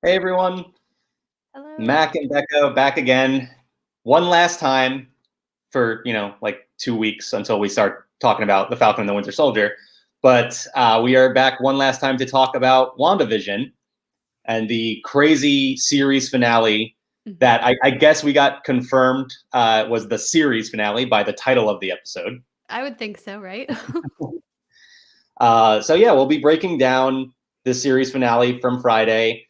Hey everyone, Hello. Mack and Bekah back again, one last time for like 2 weeks until we start talking about the Falcon and the Winter Soldier. But we are back one last time to talk about WandaVision and the crazy series finale Mhm. that I guess we got confirmed was the series finale by the title of the episode. I would think so, right? So yeah, we'll be breaking down the series finale from Friday.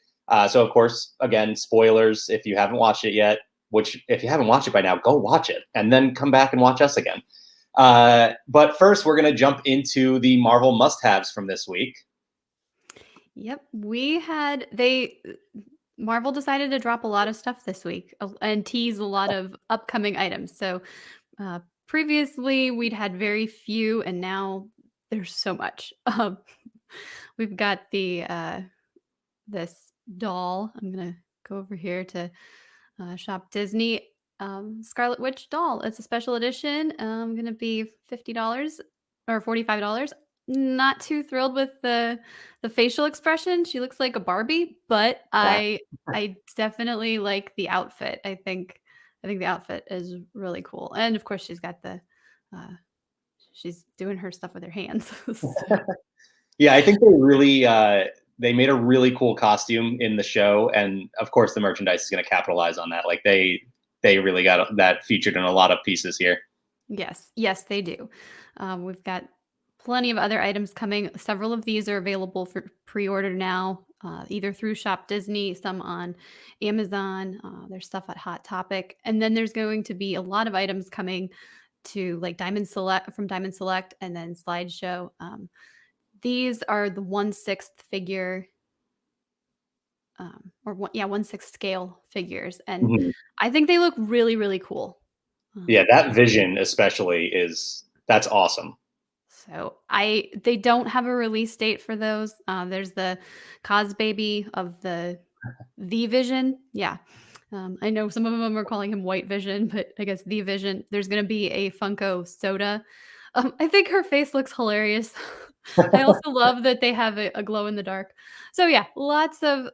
So of course, again, spoilers if you haven't watched it yet. Which, if you haven't watched it by now, go watch it and then come back and watch us again. But first, we're going to jump into the Marvel must-haves from this week. Yep. Marvel decided to drop a lot of stuff this week and tease a lot of upcoming items. So, previously we'd had very few, and now there's so much. We've got this doll. I'm gonna go over here to Shop Disney. Scarlet Witch doll. It's a special edition. Going to be $50 or $45. Not too thrilled with the facial expression. She looks like a Barbie, but Yeah. I definitely like the outfit. I think the outfit is really cool, and of course uh, she's doing her stuff with her hands. So, Yeah, I think they made a really cool costume in the show, and of course, the merchandise is going to capitalize on that. Like they really got that featured in a lot of pieces here. yes, they do. We've got plenty of other items coming. Several of these are available for pre-order now, either through Shop Disney, some on Amazon. There's stuff at Hot Topic, and then there's going to be a lot of items coming to like Diamond Select, and then Slideshow. These are the 1/6 figure, or one, yeah, 1/6 scale figures, and Mhm. I think they look really, really cool. Yeah, Um, that vision especially that's awesome. So they don't have a release date for those. There's the Cos Baby of the Vision. Yeah. I know some of them are calling him White Vision, but I guess the Vision. There's going to be a Funko Soda. I think her face looks hilarious. I also love that they have a glow in the dark. So yeah, lots of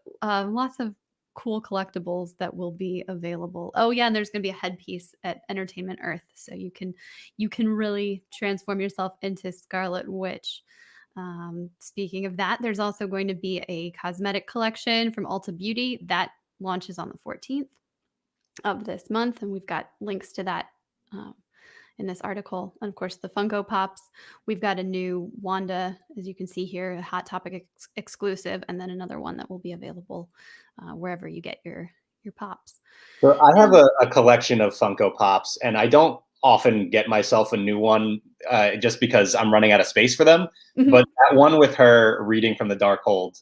cool collectibles that will be available. Oh yeah, and there's going to be a headpiece at Entertainment Earth, so you can really transform yourself into Scarlet Witch. Speaking of that, there's also going to be a cosmetic collection from Ulta Beauty that launches on the 14th of this month, and we've got links to that um, in this article. And of course, the Funko Pops. We've got a new Wanda, as you can see here, a Hot Topic exclusive, and then another one that will be available wherever you get your pops. So I have And a collection of Funko Pops, and I don't often get myself a new one just because I'm running out of space for them. But mhm, that one with her reading from the Darkhold,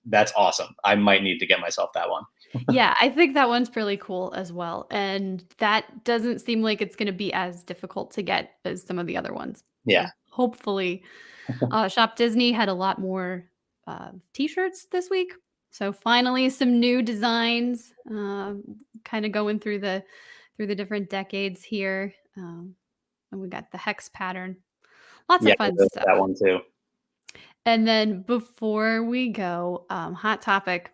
that's awesome. I might need to get myself that one. yeah, I think that one's pretty cool as well. And that doesn't seem like it's going to be as difficult to get as some of the other ones. Yeah. So hopefully, Shop Disney had a lot more t-shirts this week. So finally, some new designs, kind of going through the different decades here. And we got the hex pattern. Lots Yeah, of fun stuff. that one too. And then before we go, Hot Topic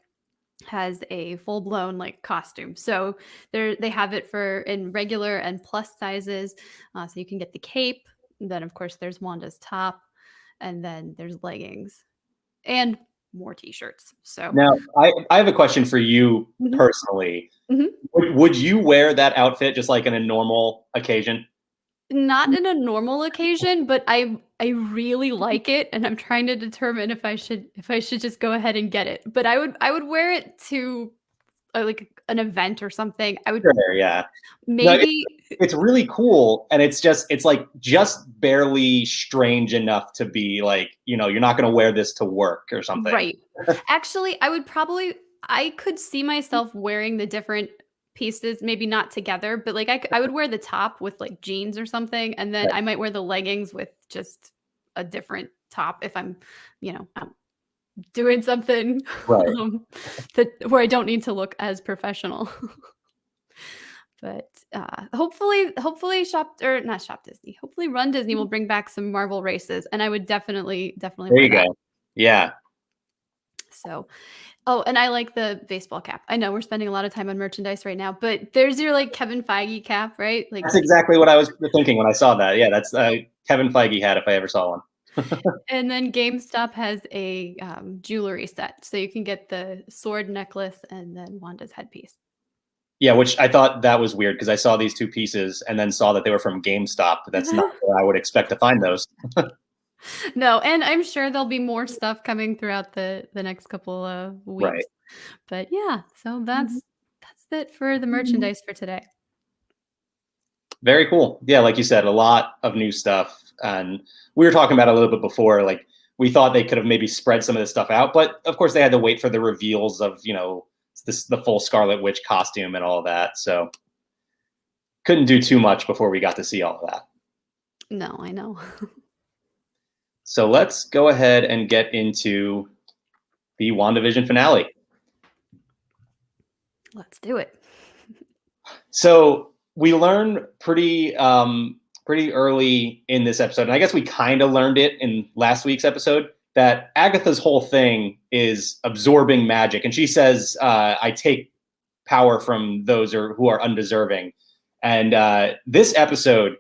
has a full-blown like costume. So they have it for in regular and plus sizes. So you can get the cape. Then of course there's Wanda's top, and then there's leggings and more t-shirts. So Now, I have a question for you mhm, personally. mhm. Would you wear that outfit just like in a normal occasion? Not in a normal occasion, but I really like it, and I'm trying to determine if I should just go ahead and get it. But I would wear it to like an event or something. I would Sure, yeah. No, maybe it's really cool, and it's like just barely strange enough to be like, you're not going to wear this to work or something. right. Actually, I could see myself wearing the different pieces, maybe not together, but like I would wear the top with like jeans or something, and then I might wear the leggings with just a different top if I'm doing something Right. um, that where I don't need to look as professional. But hopefully Shop or not Shop Disney. Hopefully Run Disney will bring back some Marvel races, and I would definitely There wear you that. go. Yeah. So, oh, and I like the baseball cap. I know we're spending a lot of time on merchandise right now, but there's your like Kevin Feige cap, right? Like, That's exactly what I was thinking when I saw that. Yeah, that's Kevin Feige hat if I ever saw one. and then GameStop has a jewelry set, so you can get the sword necklace and then Wanda's headpiece. Yeah, which I thought that was weird because I saw these two pieces and then saw that they were from GameStop. That's not where I would expect to find those. No, and I'm sure there'll be more stuff coming throughout the next couple of Right. weeks. But yeah, so that's it for the merchandise for today. Very cool. Yeah, like you said, a lot of new stuff. And we were talking about it a little bit before, like we thought they could have maybe spread some of this stuff out, but of course they had to wait for the reveals of, the full Scarlet Witch costume and all that. So couldn't do too much before we got to see all of that. No, I know. So let's go ahead and get into the WandaVision finale. Let's do it. So we learn pretty early in this episode, and I guess we kind of learned it in last week's episode, that Agatha's whole thing is absorbing magic. And she says, I take power from those who are undeserving. And this episode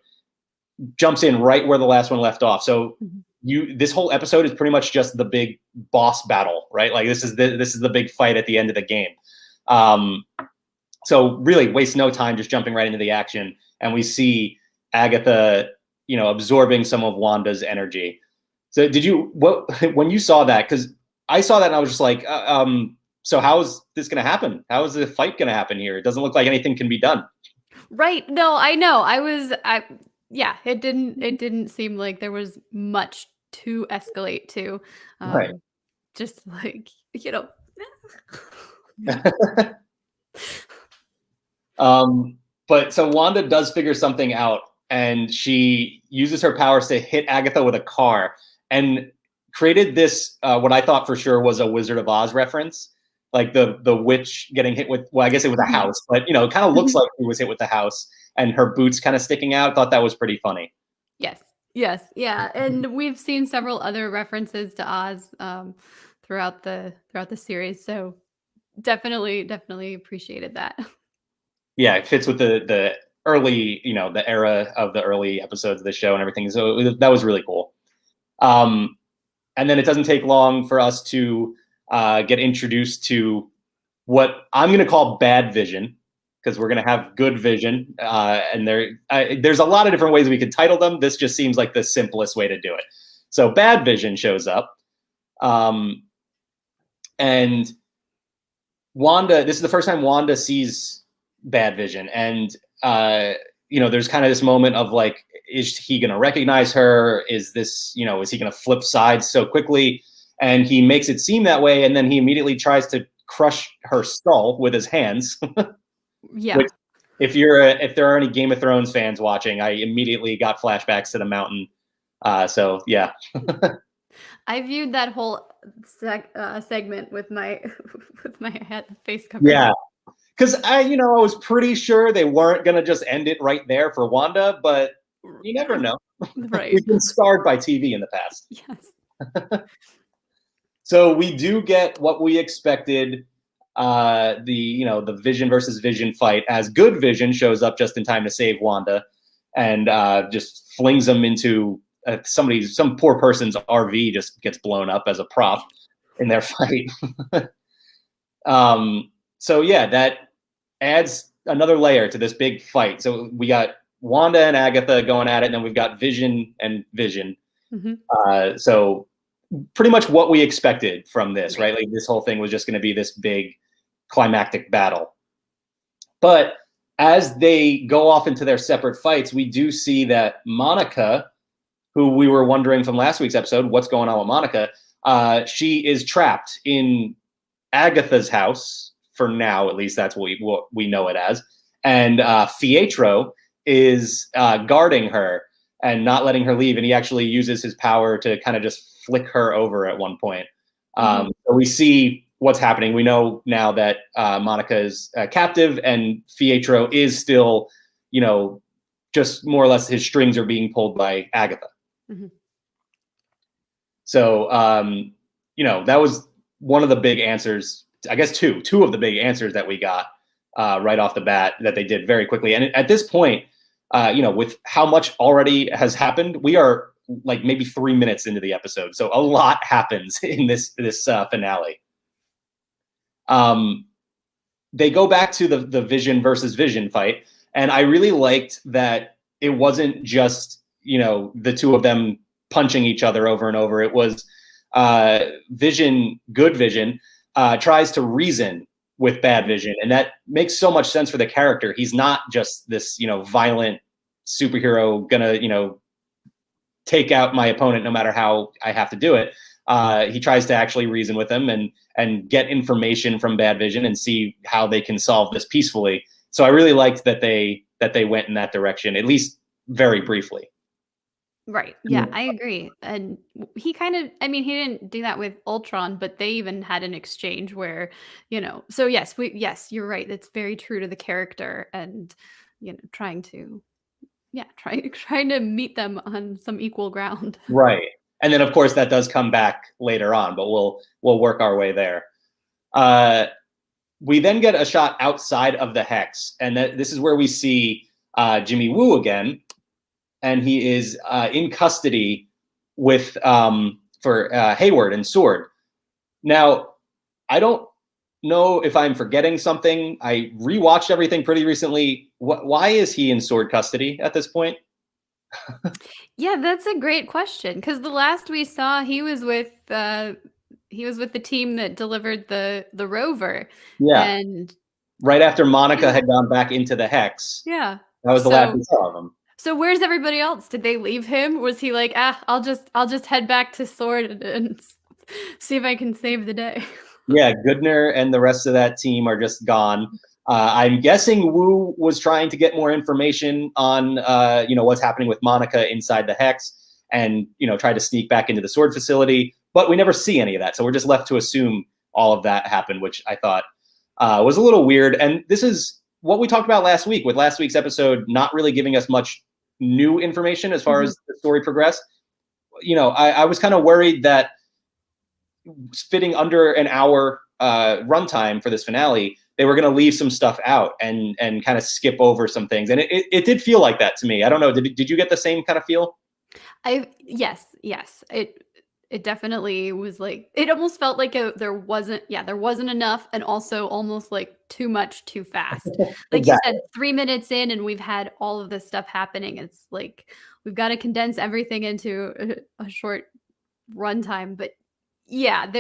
jumps in right where the last one left off. So this whole episode is pretty much just the big boss battle, right? Like this is the big fight at the end of the game. So really waste no time just jumping right into the action. And we see Agatha, absorbing some of Wanda's energy. So when you saw that, because I saw that and I was just like, so how is this going to happen? How is the fight going to happen here? It doesn't look like anything can be done. Right. No, I know. Yeah, it didn't seem like there was much to escalate to. Right. Just like, But so Wanda does figure something out, and she uses her powers to hit Agatha with a car and created this, what I thought for sure was a Wizard of Oz reference, like the witch getting hit with, well, I guess it was a house, but it kind of looks like she was hit with the house and her boots kind of sticking out. Thought that was pretty funny. Yes. Yeah. And we've seen several other references to Oz throughout the series. So definitely appreciated that. Yeah, it fits with the early, the era of the early episodes of the show and everything. So that was really cool. And then it doesn't take long for us to get introduced to what I'm going to call bad vision, because we're going to have good vision. And there's a lot of different ways we could title them. This just seems like the simplest way to do it. So bad vision shows up. And Wanda, this is the first time Wanda sees bad vision. And, there's kind of this moment of like, is he going to recognize her? Is this, is he going to flip sides so quickly? And he makes it seem that way. And then he immediately tries to crush her skull with his hands. Yeah. Which, if there are any Game of Thrones fans watching, I immediately got flashbacks to the mountain. So yeah. I viewed that whole segment with my face covered. Yeah. Because I was pretty sure they weren't going to just end it right there for Wanda, but you never know. Right. We've been scarred by TV in the past. Yes. So we do get what we expected, the Vision versus Vision fight, as good Vision shows up just in time to save Wanda and just flings them into some poor person's RV, just gets blown up as a prop in their fight. So yeah, that adds another layer to this big fight. So we got Wanda and Agatha going at it, and then we've got Vision and Vision. Mm-hmm. So pretty much what we expected from this, right? Like this whole thing was just going to be this big climactic battle. But as they go off into their separate fights, we do see that Monica, who we were wondering from last week's episode, what's going on with Monica? She is trapped in Agatha's house for now, at least that's what we know it as. And Pietro is guarding her and not letting her leave. And he actually uses his power to kind of just flick her over at one point. So we see what's happening. We know now that Monica is captive and Pietro is still, just more or less his strings are being pulled by Agatha. Mm-hmm. So, that was one of the big answers, I guess two of the big answers that we got right off the bat that they did very quickly. And at this point, with how much already has happened, we are like maybe 3 minutes into the episode. So a lot happens in this finale. They go back to the Vision versus Vision fight. And I really liked that it wasn't just, the two of them punching each other over and over. It was Vision, good Vision, tries to reason with bad Vision. And that makes so much sense for the character. He's not just this, violent superhero gonna, take out my opponent no matter how I have to do it. He tries to actually reason with them and get information from bad Vision and see how they can solve this peacefully. So I really liked that they went in that direction, at least very briefly. Right. Yeah, I agree. And he kind of, he didn't do that with Ultron, but they even had an exchange where, so yes, you're right. It's very true to the character and, trying to, trying to meet them on some equal ground. Right. And then of course that does come back later on, but we'll work our way there. We then get a shot outside of the Hex, and this is where we see Jimmy Woo again. And he is in custody with for Hayward and Sword. Now, I don't know if I'm forgetting something. I rewatched everything pretty recently. Why is he in Sword custody at this point? Yeah, that's a great question. Because the last we saw, he was with the team that delivered the rover. Yeah, and right after Monica had gone back into the Hex. Yeah, that was the last we saw of him. So where's everybody else? Did they leave him? Was he like, I'll just head back to Sword and see if I can save the day? Yeah, Goodner and the rest of that team are just gone. I'm guessing Wu was trying to get more information on, what's happening with Monica inside the Hex and, try to sneak back into the Sword facility. But we never see any of that. So we're just left to assume all of that happened, which I thought was a little weird. And this is what we talked about last week, with last week's episode not really giving us much new information as far as the story progressed. I was kind of worried that fitting under an hour runtime for this finale, they were going to leave some stuff out and kind of skip over some things. And it did feel like that to me. I don't know. Did you get the same kind of feel? Yes. It definitely was like, it almost felt like there wasn't enough, and also almost like too much too fast. Like exactly. You said, 3 minutes in and we've had all of this stuff happening. It's like, we've got to condense everything into a short runtime. But yeah,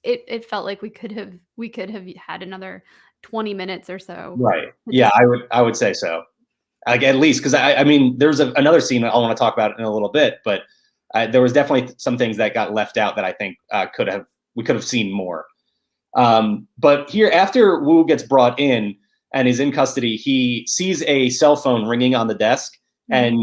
it felt like we could have had another 20 minutes or so. Right. Yeah, I would say so. Like, at least, because I mean, there's another scene I want to talk about in a little bit, but there was definitely some things that got left out that I think we could have seen more. But here, after Wu gets brought in and is in custody, he sees a cell phone ringing on the desk, and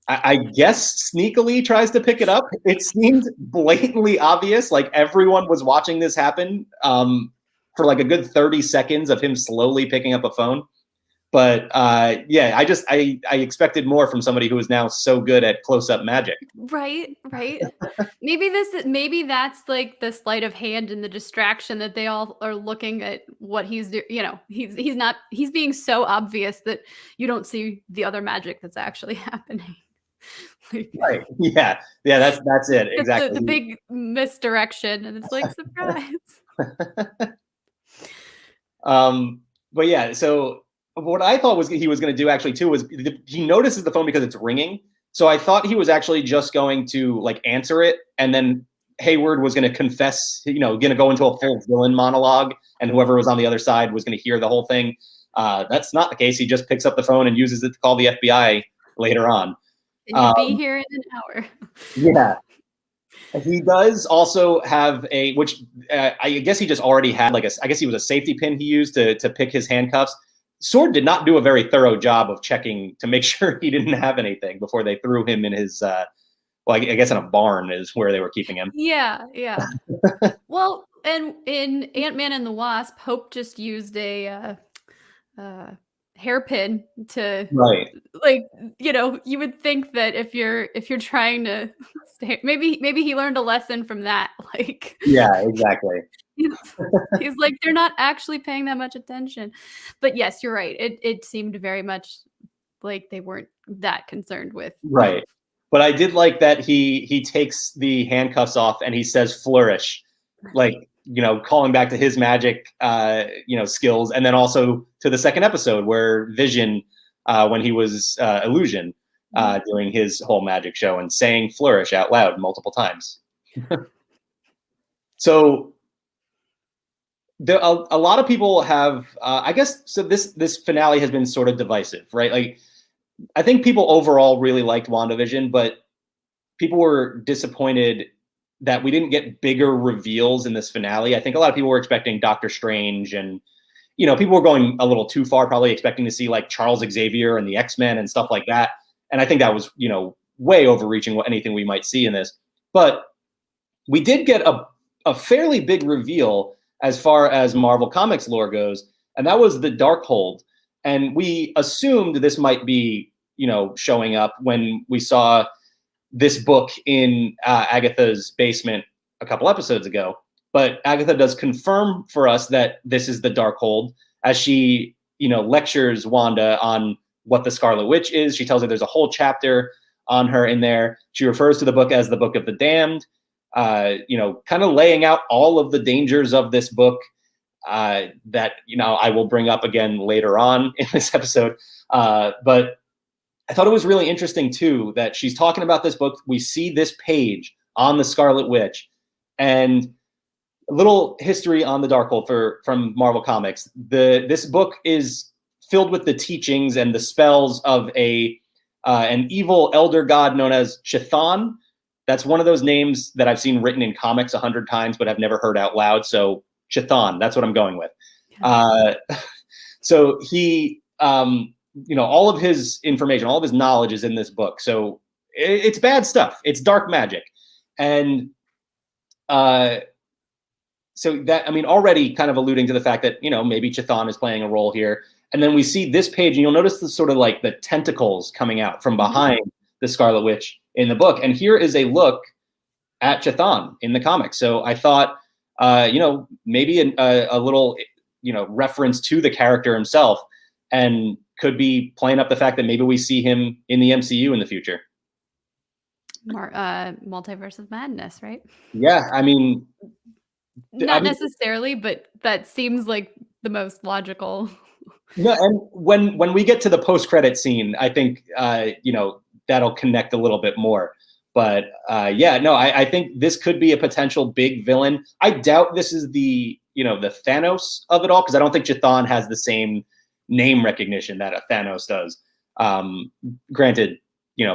I guess sneakily tries to pick it up. It seemed blatantly obvious, like everyone was watching this happen for like a good 30 seconds of him slowly picking up a phone. But yeah, I expected more from somebody who is now so good at close-up magic. Right. Maybe that's like the sleight of hand and the distraction that they all are looking at what he's doing. He's being so obvious that you don't see the other magic that's actually happening. Right. Yeah. That's it. Exactly. The big misdirection, and it's like, surprise. But yeah, so what I thought he was going to do actually too was he notices the phone because it's ringing. So I thought he was actually just going to like answer it, and then Hayward was going to confess, going to go into a full villain monologue, and whoever was on the other side was going to hear the whole thing. That's not the case. He just picks up the phone and uses it to call the FBI later on. And you'll be here in an hour. Yeah. He does also have which I guess he just already had I guess he was a safety pin he used to pick his handcuffs. Sword did not do a very thorough job of checking to make sure he didn't have anything before they threw him in his, I guess in a barn is where they were keeping him. Yeah. Well, and in Ant-Man and the Wasp, Hope just used a hairpin to Right. like, you would think that if you're trying to stay, maybe he learned a lesson from that. Like Yeah, exactly. he's, he's like they're not actually paying that much attention. But yes, you're right. It seemed very much like they weren't that concerned with. Right. But I did like that he takes the handcuffs off and he says flourish, like, calling back to his magic skills, and then also to the second episode where Vision, when he was illusion, doing his whole magic show and saying flourish out loud multiple times. So a lot of people have, I guess, so this finale has been sort of divisive, right? Like, I think people overall really liked WandaVision, but people were disappointed that we didn't get bigger reveals in this finale. I think a lot of people were expecting Doctor Strange, and people were going a little too far, probably expecting to see like Charles Xavier and the X-Men and stuff like that. And I think that was way overreaching anything we might see in this. But we did get a fairly big reveal as far as Marvel Comics lore goes, and that was the Darkhold. And we assumed this might be, showing up when we saw this book in Agatha's basement a couple episodes ago. But Agatha does confirm for us that this is the Darkhold as she, lectures Wanda on what the Scarlet Witch is. She tells her there's a whole chapter on her in there. She refers to the book as the Book of the Damned, kind of laying out all of the dangers of this book that, I will bring up again later on in this episode. But I thought it was really interesting, too, that she's talking about this book. We see this page on the Scarlet Witch, and a little history on the Darkhold from Marvel Comics. This book is filled with the teachings and the spells of an evil elder god known as Chthon. That's one of those names that I've seen written in comics 100 times, but I've never heard out loud. So Chthon, that's what I'm going with. So he, all of his information, all of his knowledge is in this book. So it's bad stuff. It's dark magic. And so that, already kind of alluding to the fact that, maybe Chthon is playing a role here. And then we see this page, and you'll notice the sort of like the tentacles coming out from behind the Scarlet Witch in the book. And here is a look at Chthon in the comics. So I thought, maybe a little, reference to the character himself, and could be playing up the fact that maybe we see him in the MCU in the future. Multiverse of Madness, right? Yeah, Not necessarily, but that seems like the most logical. No, and when we get to the post-credit scene, I think that'll connect a little bit more. But I think this could be a potential big villain. I doubt this is the Thanos of it all, because I don't think Chthon has the same name recognition that a Thanos does. Granted,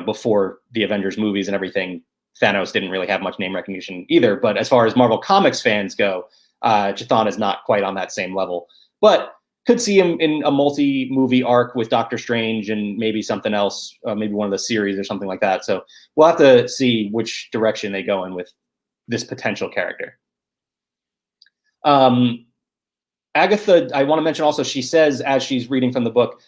before the Avengers movies and everything, Thanos didn't really have much name recognition either. But as far as Marvel Comics fans go, Chthon is not quite on that same level. But could see him in a multi-movie arc with Doctor Strange and maybe something else, maybe one of the series or something like that. So we'll have to see which direction they go in with this potential character. Agatha, I want to mention also, she says, as she's reading from the book,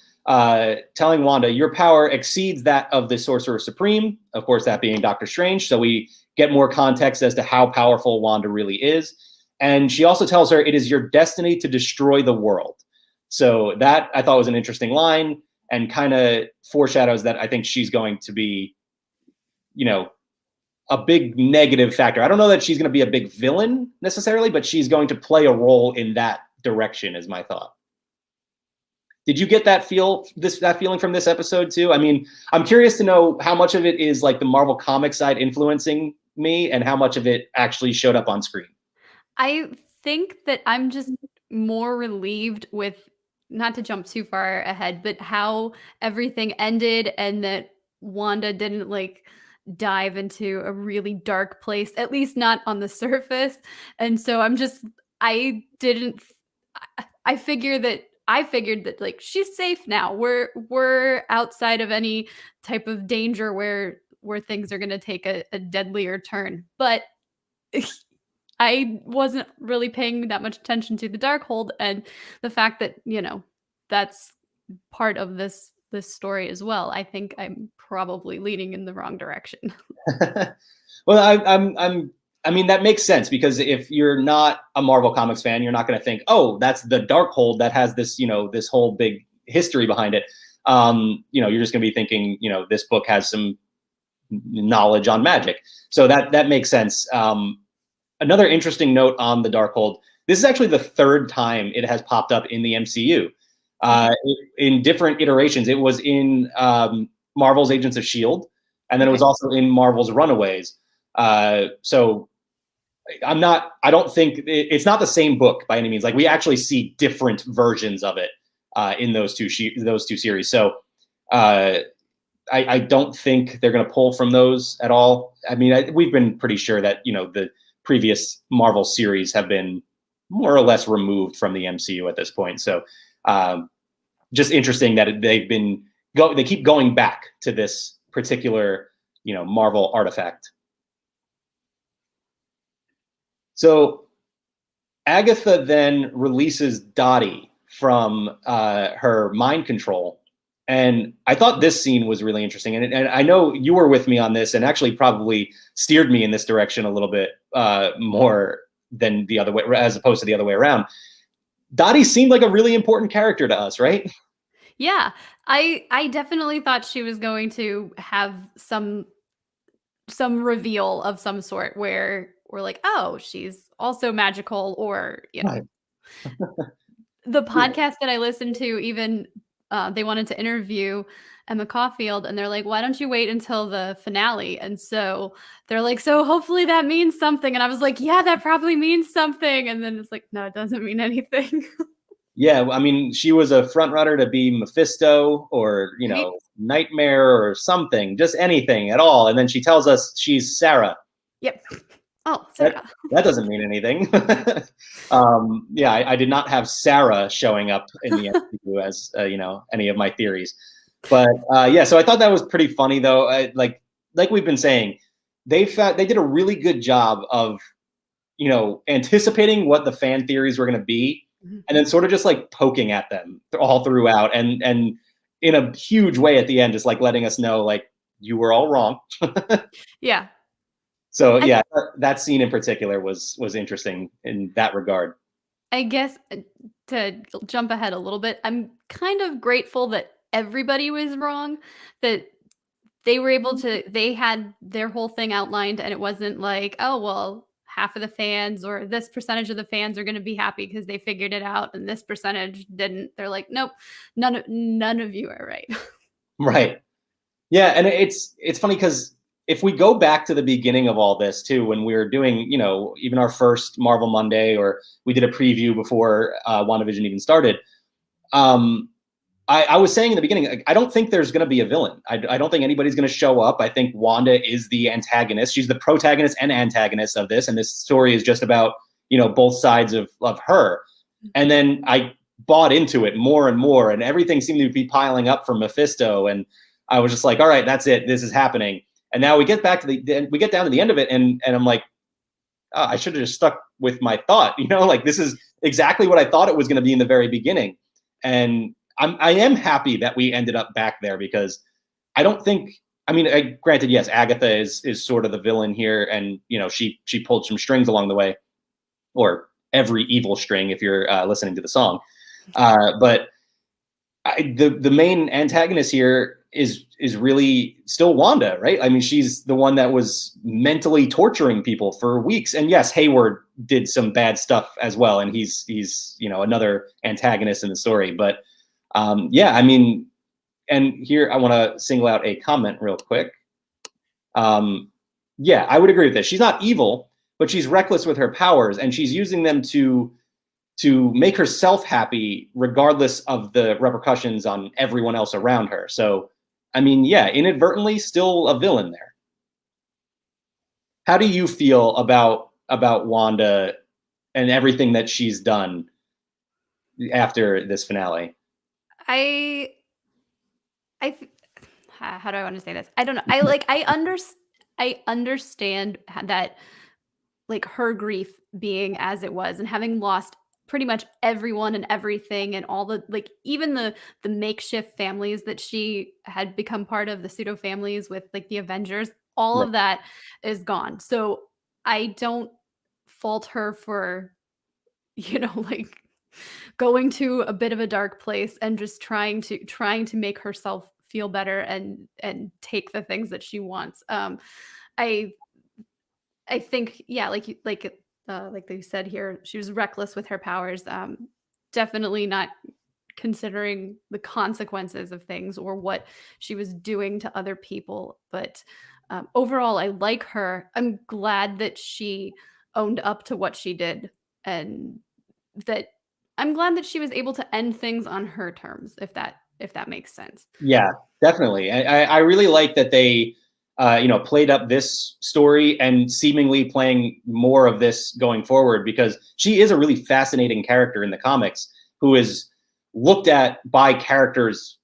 telling Wanda, your power exceeds that of the Sorcerer Supreme, of course, that being Doctor Strange. So we get more context as to how powerful Wanda really is. And she also tells her it is your destiny to destroy the world. So that I thought was an interesting line, and kind of foreshadows that I think she's going to be, a big negative factor. I don't know that she's going to be a big villain necessarily, but she's going to play a role in that direction, is my thought. Did you get that feeling from this episode too? I'm curious to know how much of it is like the Marvel Comics side influencing me, and how much of it actually showed up on screen. I think that I'm just more relieved with, not to jump too far ahead, but how everything ended, and that Wanda didn't like dive into a really dark place, at least not on the surface. And so I didn't, I figured that like she's safe now. We're outside of any type of danger where things are going to take a deadlier turn. But I wasn't really paying that much attention to the Darkhold, and the fact that, that's part of this story as well. I think I'm probably leaning in the wrong direction. Well, I mean, that makes sense because if you're not a Marvel Comics fan, you're not going to think, oh, that's the Darkhold that has this, this whole big history behind it. You're just going to be thinking, this book has some knowledge on magic. So that makes sense. Another interesting note on the Darkhold. This is actually the third time it has popped up in the MCU. In different iterations. It was in Marvel's Agents of S.H.I.E.L.D., and then it was also in Marvel's Runaways. So I don't think it's not the same book by any means. Like, we actually see different versions of it in those two series. So I don't think they're going to pull from those at all. I mean, we've been pretty sure that, the previous Marvel series have been more or less removed from the MCU at this point. So just interesting that they keep going back to this particular, Marvel artifact. So Agatha then releases Dottie from her mind control. And I thought this scene was really interesting. And I know you were with me on this and actually probably steered me in this direction a little bit more than the other way, as opposed to the other way around. Dottie seemed like a really important character to us, right? Yeah, I definitely thought she was going to have some reveal of some sort where we're like, oh, she's also magical, or Right. the podcast that I listened to, even they wanted to interview Emma Caulfield, and they're like, why don't you wait until the finale? And so they're like, so hopefully that means something. And I was like, yeah, that probably means something. And then it's like, no, it doesn't mean anything. Yeah, I mean, she was a front runner to be Mephisto or, Right? Nightmare or something, just anything at all. And then she tells us she's Sarah. Yep. Oh, That, Sarah. that doesn't mean anything. Yeah, I did not have Sarah showing up in the MCU as, any of my theories. But yeah, so I thought that was pretty funny, though. Like we've been saying, they did a really good job of, anticipating what the fan theories were going to be, and then sort of just like poking at them all throughout, and in a huge way at the end, just like letting us know, like, you were all wrong. Yeah. So yeah, that scene in particular was interesting in that regard. I guess to jump ahead a little bit, I'm kind of grateful that everybody was wrong, that they were able to, they had their whole thing outlined, and it wasn't like, oh, well, half of the fans or this percentage of the fans are going to be happy because they figured it out and this percentage didn't. They're like, nope, none of you are right. Right. Yeah, and it's funny because if we go back to the beginning of all this too, when we were doing, even our first Marvel Monday, or we did a preview before WandaVision even started, I was saying in the beginning, I don't think there's going to be a villain. I don't think anybody's going to show up. I think Wanda is the antagonist. She's the protagonist and antagonist of this, and this story is just about, both sides of her. And then I bought into it more and more, and everything seemed to be piling up for Mephisto, and I was just like, all right, that's it. This is happening. And now we get down to the end of it, and I'm like, oh, I should have just stuck with my thought. Like, this is exactly what I thought it was going to be in the very beginning. And I am happy that we ended up back there, because I don't think, granted, yes, Agatha is sort of the villain here, and she pulled some strings along the way, or every evil string if you're listening to the song. But the main antagonist here is really still Wanda, right? I mean, she's the one that was mentally torturing people for weeks. And yes, Hayward did some bad stuff as well, and he's another antagonist in the story. But yeah, and here I want to single out a comment real quick. Yeah, I would agree with this. She's not evil, but she's reckless with her powers, and she's using them to make herself happy, regardless of the repercussions on everyone else around her. So, yeah, inadvertently still a villain there. How do you feel about Wanda and everything that she's done after this finale? How do I want to say this? I don't know. I understand that, like, her grief being as it was and having lost pretty much everyone and everything, and all the like, even the makeshift families that she had become part of, the pseudo families with like the Avengers, all Right. of that is gone. So I don't fault her for, like going to a bit of a dark place and just trying to make herself feel better and take the things that she wants. I I think, yeah, like they said here, she was reckless with her powers. Definitely not considering the consequences of things or what she was doing to other people. But overall, I like her. I'm glad that she owned up to what she did, and that I'm glad that she was able to end things on her terms, if that makes sense. Yeah, definitely. I really like that they, played up this story and seemingly playing more of this going forward, because she is a really fascinating character in the comics who is looked at by characters,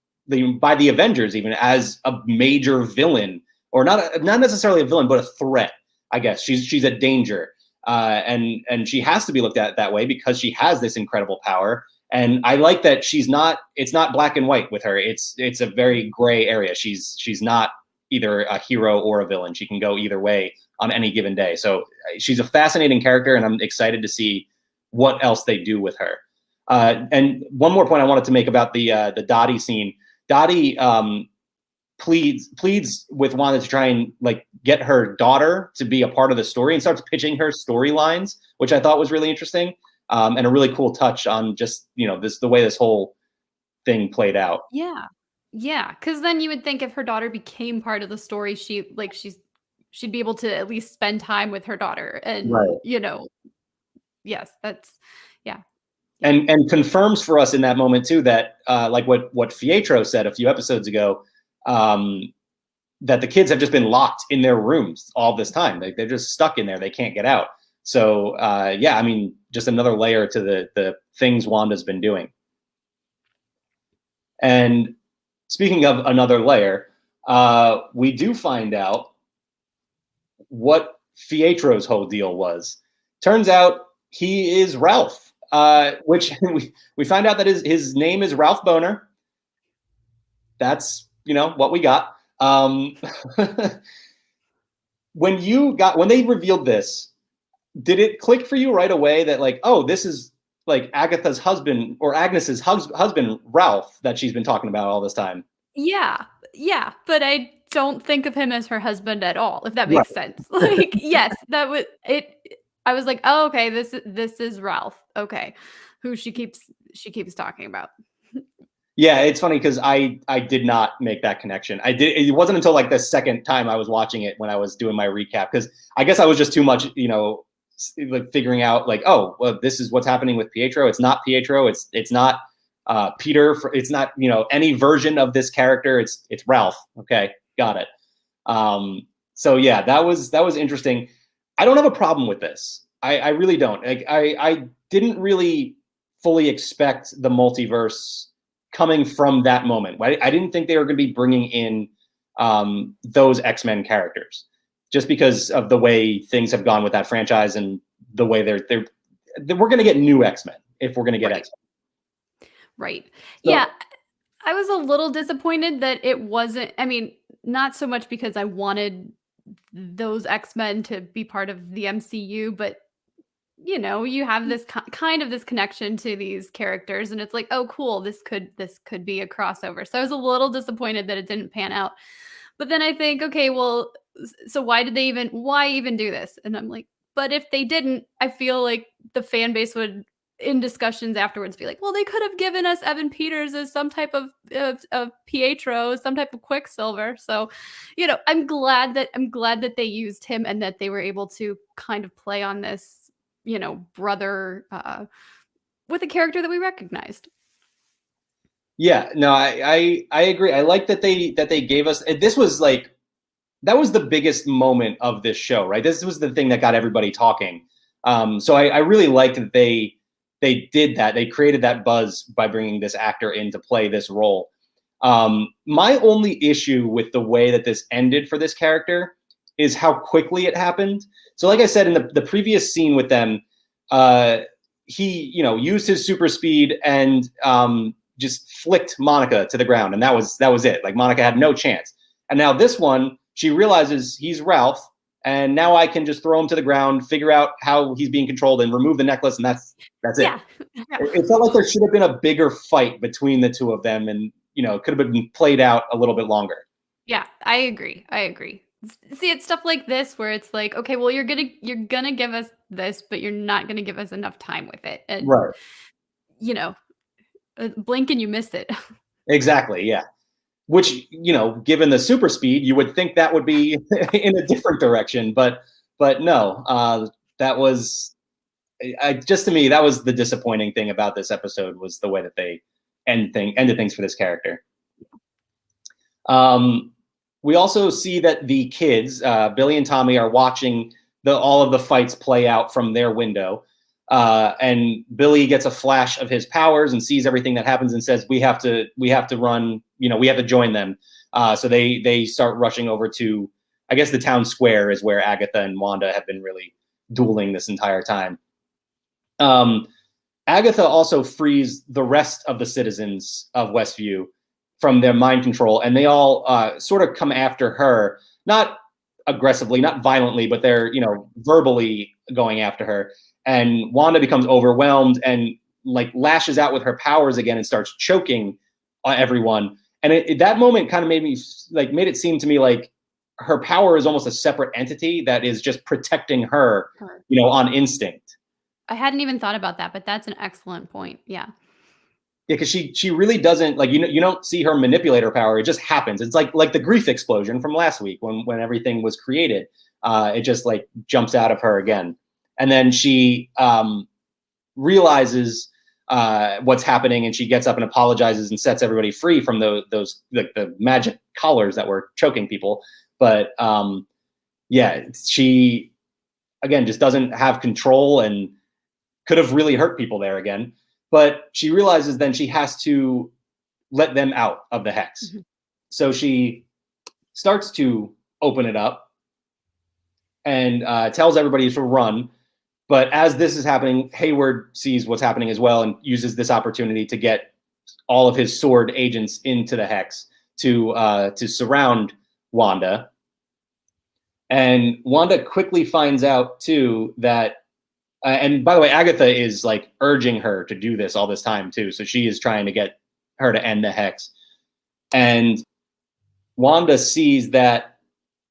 by the Avengers even, as a major villain, or not necessarily a villain, but a threat. I guess she's a danger, and she has to be looked at that way because she has this incredible power. And I like that it's not black and white with her. It's a very gray area. She's not either a hero or a villain. She can go either way on any given day. So she's a fascinating character, and I'm excited to see what else they do with her. And one more point I wanted to make about the Dottie scene. Dottie pleads with Wanda to try and like get her daughter to be a part of the story, and starts pitching her storylines, which I thought was really interesting. And a really cool touch on just, the way this whole thing played out. Yeah. Yeah, because then you would think if her daughter became part of the story, she'd be able to at least spend time with her daughter, and, Right. yes, that's yeah, yeah. And confirms for us in that moment too that like what Pietro said a few episodes ago, that the kids have just been locked in their rooms all this time. They're just stuck in there. They can't get out. So yeah, I mean, just another layer to the things Wanda's been doing. And speaking of another layer, we do find out what Pietro's whole deal was. Turns out he is Ralph, which we find out that his name is Ralph Boner. That's what we got. When they revealed this, did it click for you right away that like, oh, this is like Agatha's husband, or Agnes's husband, Ralph, that she's been talking about all this time? Yeah, yeah, but I don't think of him as her husband at all, if that Right. makes sense. Like, yes, that would it I was like, "Oh, okay, this is Ralph. Okay." Who she keeps talking about. Yeah, it's funny because I did not make that connection. It wasn't until like the second time I was watching it when I was doing my recap, because I guess I was just too much, like figuring out like, oh, well, this is what's happening with Pietro. It's not Pietro. It's not Peter. It's not any version of this character. It's Ralph. Okay, got it. So yeah, that was interesting. I don't have a problem with this. I really don't. Like I didn't really fully expect the multiverse coming from that moment. I didn't think they were going to be bringing in those X-Men characters, just because of the way things have gone with that franchise and the way we're going to get new X-Men if we're going to get Right. X-Men. Right. So, Yeah, I was a little disappointed that it wasn't. I mean, not so much because I wanted those X-Men to be part of the MCU, but you have this kind of this connection to these characters, and it's like, "Oh, cool, this could be a crossover." So I was a little disappointed that it didn't pan out. But then I think, "Okay, well, so why even do this?" And I'm like, "But if they didn't, I feel like the fan base would, in discussions afterwards, be like, "Well, they could have given us Evan Peters as some type of Pietro, some type of Quicksilver." So, I'm glad that they used him, and that they were able to kind of play on this, brother, with a character that we recognized. yeah, no, I agree. I like that they gave us. This was like, that was the biggest moment of this show, right? This was the thing that got everybody talking. So I really liked that they did that. They created that buzz by bringing this actor in to play this role. My only issue with the way that this ended for this character is how quickly it happened. So like I said in the previous scene with them, he, used his super speed and just flicked Monica to the ground, and that was it. Like Monica had no chance. And now this one, she realizes he's Ralph, and now I can just throw him to the ground, figure out how he's being controlled, and remove the necklace, and that's it. Yeah. It felt like there should have been a bigger fight between the two of them, and it could have been played out a little bit longer. Yeah, I agree. See, it's stuff like this where it's like, okay, well, you're gonna give us this, but you're not gonna give us enough time with it, and Right. Blink and you miss it. Exactly. Yeah. Which, given the super speed, you would think that would be in a different direction, but no. That was just, to me, that was the disappointing thing about this episode, was the way that they ended things for this character. We also see that the kids, Billy and Tommy, are watching all of the fights play out from their window. And Billy gets a flash of his powers and sees everything that happens and says, we have to run, we have to join them. So they start rushing over to, I guess, the town square is where Agatha and Wanda have been really dueling this entire time. Agatha also frees the rest of the citizens of Westview from their mind control, and they all sort of come after her, not aggressively, not violently, but they're, verbally going after her. And Wanda becomes overwhelmed and lashes out with her powers again and starts choking everyone. And that moment kind of made it seem to me like her power is almost a separate entity that is just protecting her, on instinct. I hadn't even thought about that, but that's an excellent point. Yeah. Yeah, because she really doesn't you don't see her manipulate her power. It just happens. It's like the grief explosion from last week when everything was created. It just jumps out of her again. And then she realizes what's happening, and she gets up and apologizes and sets everybody free from those the magic collars that were choking people. But she again just doesn't have control and could have really hurt people there again. But she realizes then she has to let them out of the hex. Mm-hmm. So she starts to open it up and tells everybody to run. But as this is happening, Hayward sees what's happening as well and uses this opportunity to get all of his sword agents into the hex to surround Wanda. And Wanda quickly finds out too that, and by the way, Agatha is urging her to do this all this time too. So she is trying to get her to end the hex. And Wanda sees that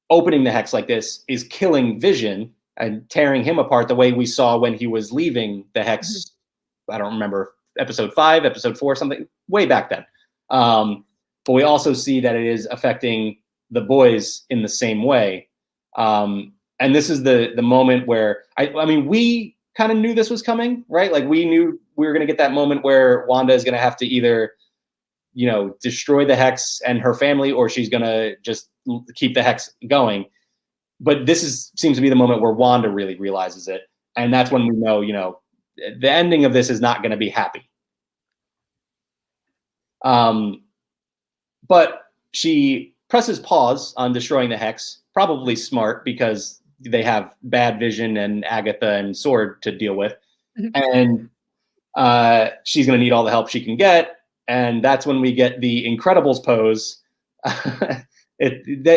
opening the hex like this is killing Vision and tearing him apart the way we saw when he was leaving the hex. Mm-hmm. I don't remember, episode 5, episode 4, something way back then. But we also see that it is affecting the boys in the same way. And this is the moment where I mean, we kind of knew this was coming, right? We knew we were going to get that moment where Wanda is going to have to either, destroy the hex and her family, or she's going to just keep the hex going. But this seems to be the moment where Wanda really realizes it. And that's when we know, the ending of this is not going to be happy. But she presses pause on destroying the hex, probably smart because they have bad Vision and Agatha and Sword to deal with. Mm-hmm. And she's going to need all the help she can get. And that's when we get the Incredibles pose.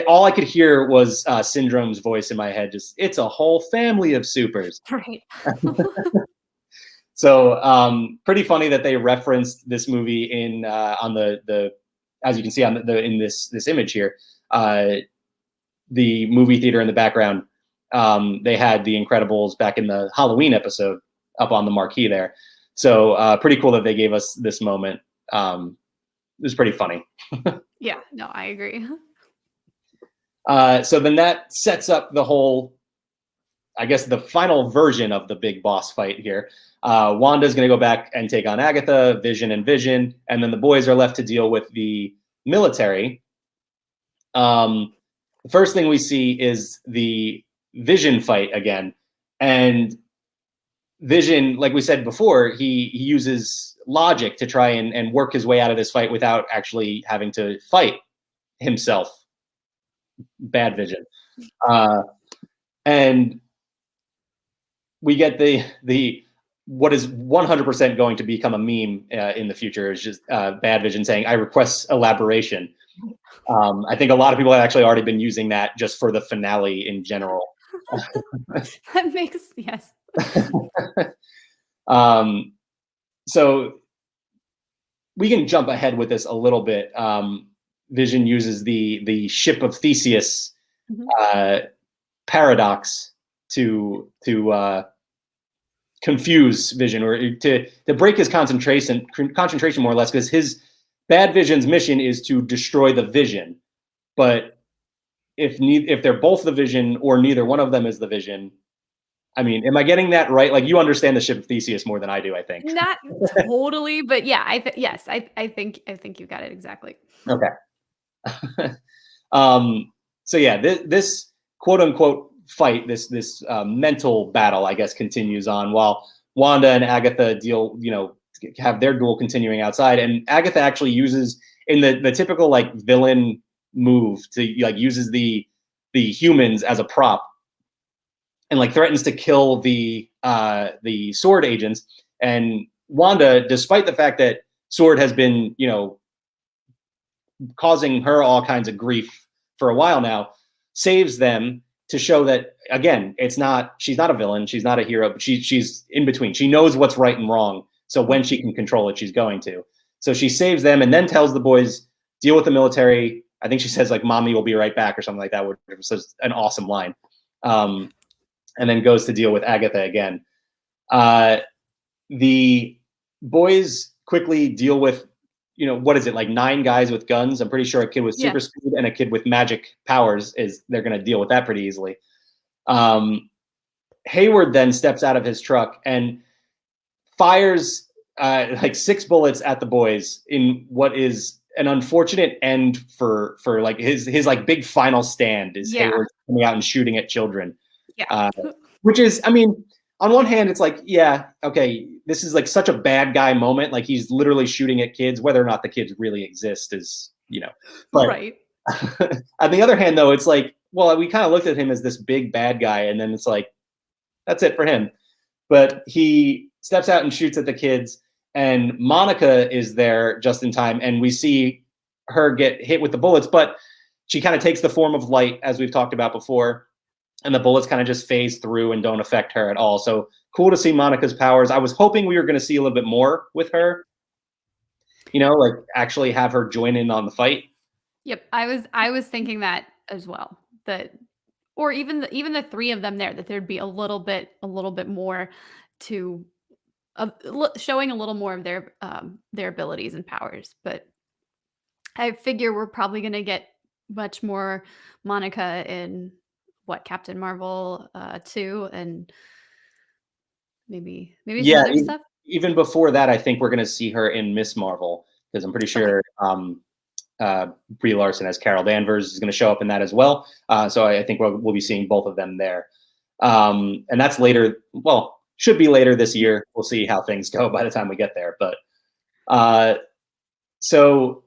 All I could hear was Syndrome's voice in my head. Just, it's a whole family of supers. Right. So pretty funny that they referenced this movie in on the as you can see on in this image here, the movie theater in the background. They had the Incredibles back in the Halloween episode up on the marquee there. So pretty cool that they gave us this moment. It was pretty funny. Yeah, no, I agree. So then that sets up the whole, I guess, the final version of the big boss fight here. Wanda's going to go back and take on Agatha, Vision, and then the boys are left to deal with the military. The first thing we see is the Vision fight again. And Vision, like we said before, he uses logic to try and work his way out of this fight without actually having to fight himself. Bad Vision. And we get the what is 100% going to become a meme in the future is just Bad Vision saying, "I request elaboration." I think a lot of people have actually already been using that just for the finale in general. That makes yes. So we can jump ahead with this a little bit. Vision uses the ship of Theseus paradox to confuse Vision, or to break his concentration more or less, because his Bad Vision's mission is to destroy the Vision. But if they're both the Vision or neither one of them is the Vision, I mean, am I getting that right? Like, you understand the ship of Theseus more than I do, I think. Not totally, but yeah, yes, I think you got it exactly. Okay. So yeah, this quote unquote fight, this mental battle, I guess, continues on while Wanda and Agatha have their duel continuing outside. And Agatha actually uses, in the typical like villain move, to like uses the humans as a prop, and like threatens to kill the Sword agents. And Wanda, despite the fact that Sword has been, causing her all kinds of grief for a while now, saves them to show that, again, she's not a villain, she's not a hero, but she's in between. She knows what's right and wrong. So when she can control it, she's going to. So she saves them and then tells the boys, deal with the military. I think she says like, "Mommy will be right back," or something like that, which is an awesome line. And then goes to deal with Agatha again. The boys quickly deal with, what is it, like 9 guys with guns? I'm pretty sure a kid with super speed and a kid with magic powers they're going to deal with that pretty easily. Hayward then steps out of his truck and fires like 6 bullets at the boys in what is an unfortunate end for like his like big final stand is Hayward coming out and shooting at children. Which is, I mean, on one hand, it's like, yeah, okay, this is like such a bad guy moment. Like, he's literally shooting at kids, whether or not the kids really exist is, but right. On the other hand, though, it's like, well, we kind of looked at him as this big bad guy, and then it's like, that's it for him. But he steps out and shoots at the kids, and Monica is there just in time, and we see her get hit with the bullets, but she kind of takes the form of light, as we've talked about before, and the bullets kind of just phase through and don't affect her at all. So cool to see Monica's powers. I was hoping we were going to see a little bit more with her, like actually have her join in on the fight. Yep, I was thinking that as well. Or even the 3 of them there, that there'd be a little bit more to showing a little more of their abilities and powers. But I figure we're probably going to get much more Monica in Captain Marvel 2, and maybe some other stuff. Even before that, I think we're going to see her in Miss Marvel, because I'm pretty sure Brie Larson as Carol Danvers is going to show up in that as well. So I think we'll be seeing both of them there. And that's later. Well, should be later this year. We'll see how things go by the time we get there. But so,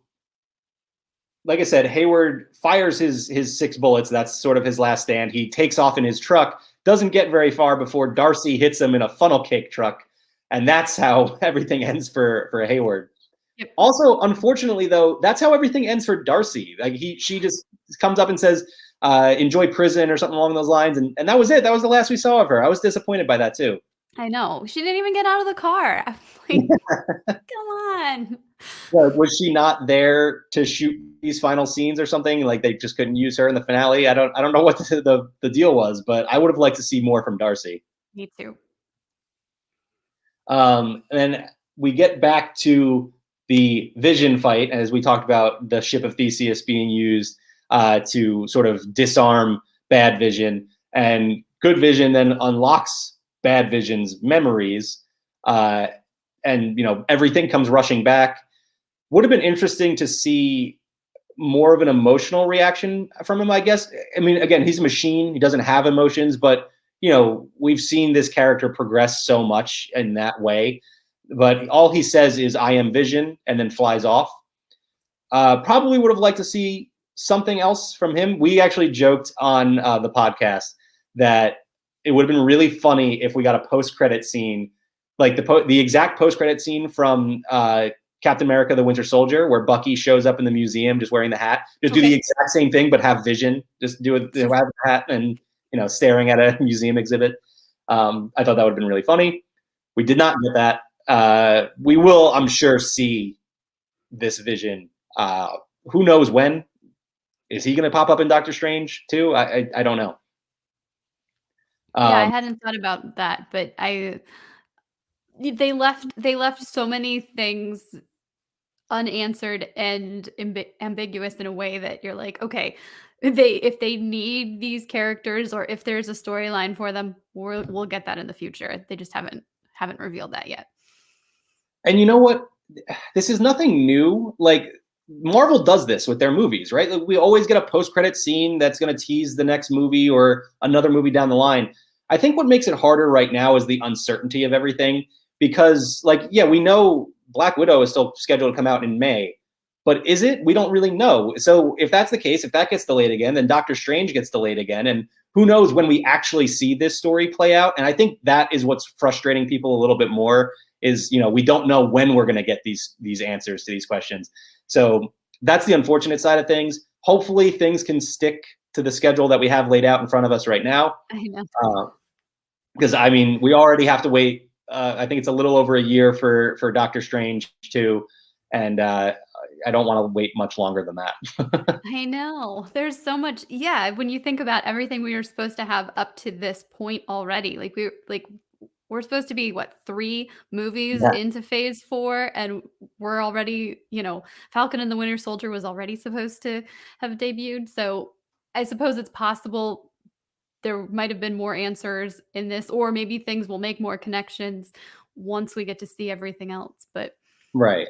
like I said, Hayward fires his 6 bullets. That's sort of his last stand. He takes off in his truck, doesn't get very far before Darcy hits him in a funnel cake truck. And that's how everything ends for Hayward. Yep. Also, unfortunately, though, that's how everything ends for Darcy. Like, she just comes up and says, enjoy prison or something along those lines. And that was it. That was the last we saw of her. I was disappointed by that, too. I know. She didn't even get out of the car. I'm like, come on. Yeah, was she not there to shoot these final scenes or something? Like, they just couldn't use her in the finale? I don't know what the deal was, but I would have liked to see more from Darcy. Me too. And we get back to the Vision fight, as we talked about the ship of Theseus being used to sort of disarm Bad Vision, and Good Vision then unlocks Bad Vision's memories, and everything comes rushing back. Would have been interesting to see more of an emotional reaction from him, I guess. I mean, again, he's a machine. He doesn't have emotions, but we've seen this character progress so much in that way. But all he says is, "I am Vision," and then flies off. Probably would have liked to see something else from him. We actually joked on the podcast that it would have been really funny if we got a post-credit scene like the exact post-credit scene from Captain America: The Winter Soldier, where Bucky shows up in the museum just wearing the hat. Just do the exact same thing, but have Vision. Just do it, have the hat and staring at a museum exhibit. I thought that would have been really funny. We did not get that. We will, I'm sure, see this Vision. Who knows when? Is he going to pop up in Doctor Strange too? I don't know. Yeah, I hadn't thought about that, but they left so many things unanswered and ambiguous in a way that you're like, okay, if they need these characters or if there's a storyline for them, we'll get that in the future. They just haven't revealed that yet. And you know what? This is nothing new. Like, Marvel does this with their movies, right? Like, we always get a post-credit scene that's going to tease the next movie or another movie down the line. I think what makes it harder right now is the uncertainty of everything, because, like, yeah, we know Black Widow is still scheduled to come out in May, but is it? We don't really know. So if that's the case, if that gets delayed again, then Doctor Strange gets delayed again. And who knows when we actually see this story play out. And I think that is what's frustrating people a little bit more is, we don't know when we're going to get these answers to these questions. So that's the unfortunate side of things. Hopefully things can stick to the schedule that we have laid out in front of us right now. I know. Because, we already have to wait. I think it's a little over a year for Doctor Strange too. And I don't want to wait much longer than that. I know. There's so much. Yeah, when you think about everything we were supposed to have up to this point already, we're supposed to be 3 movies into phase 4, and we're already, Falcon and the Winter Soldier was already supposed to have debuted. So I suppose it's possible there might have been more answers in this, or maybe things will make more connections once we get to see everything else. But right.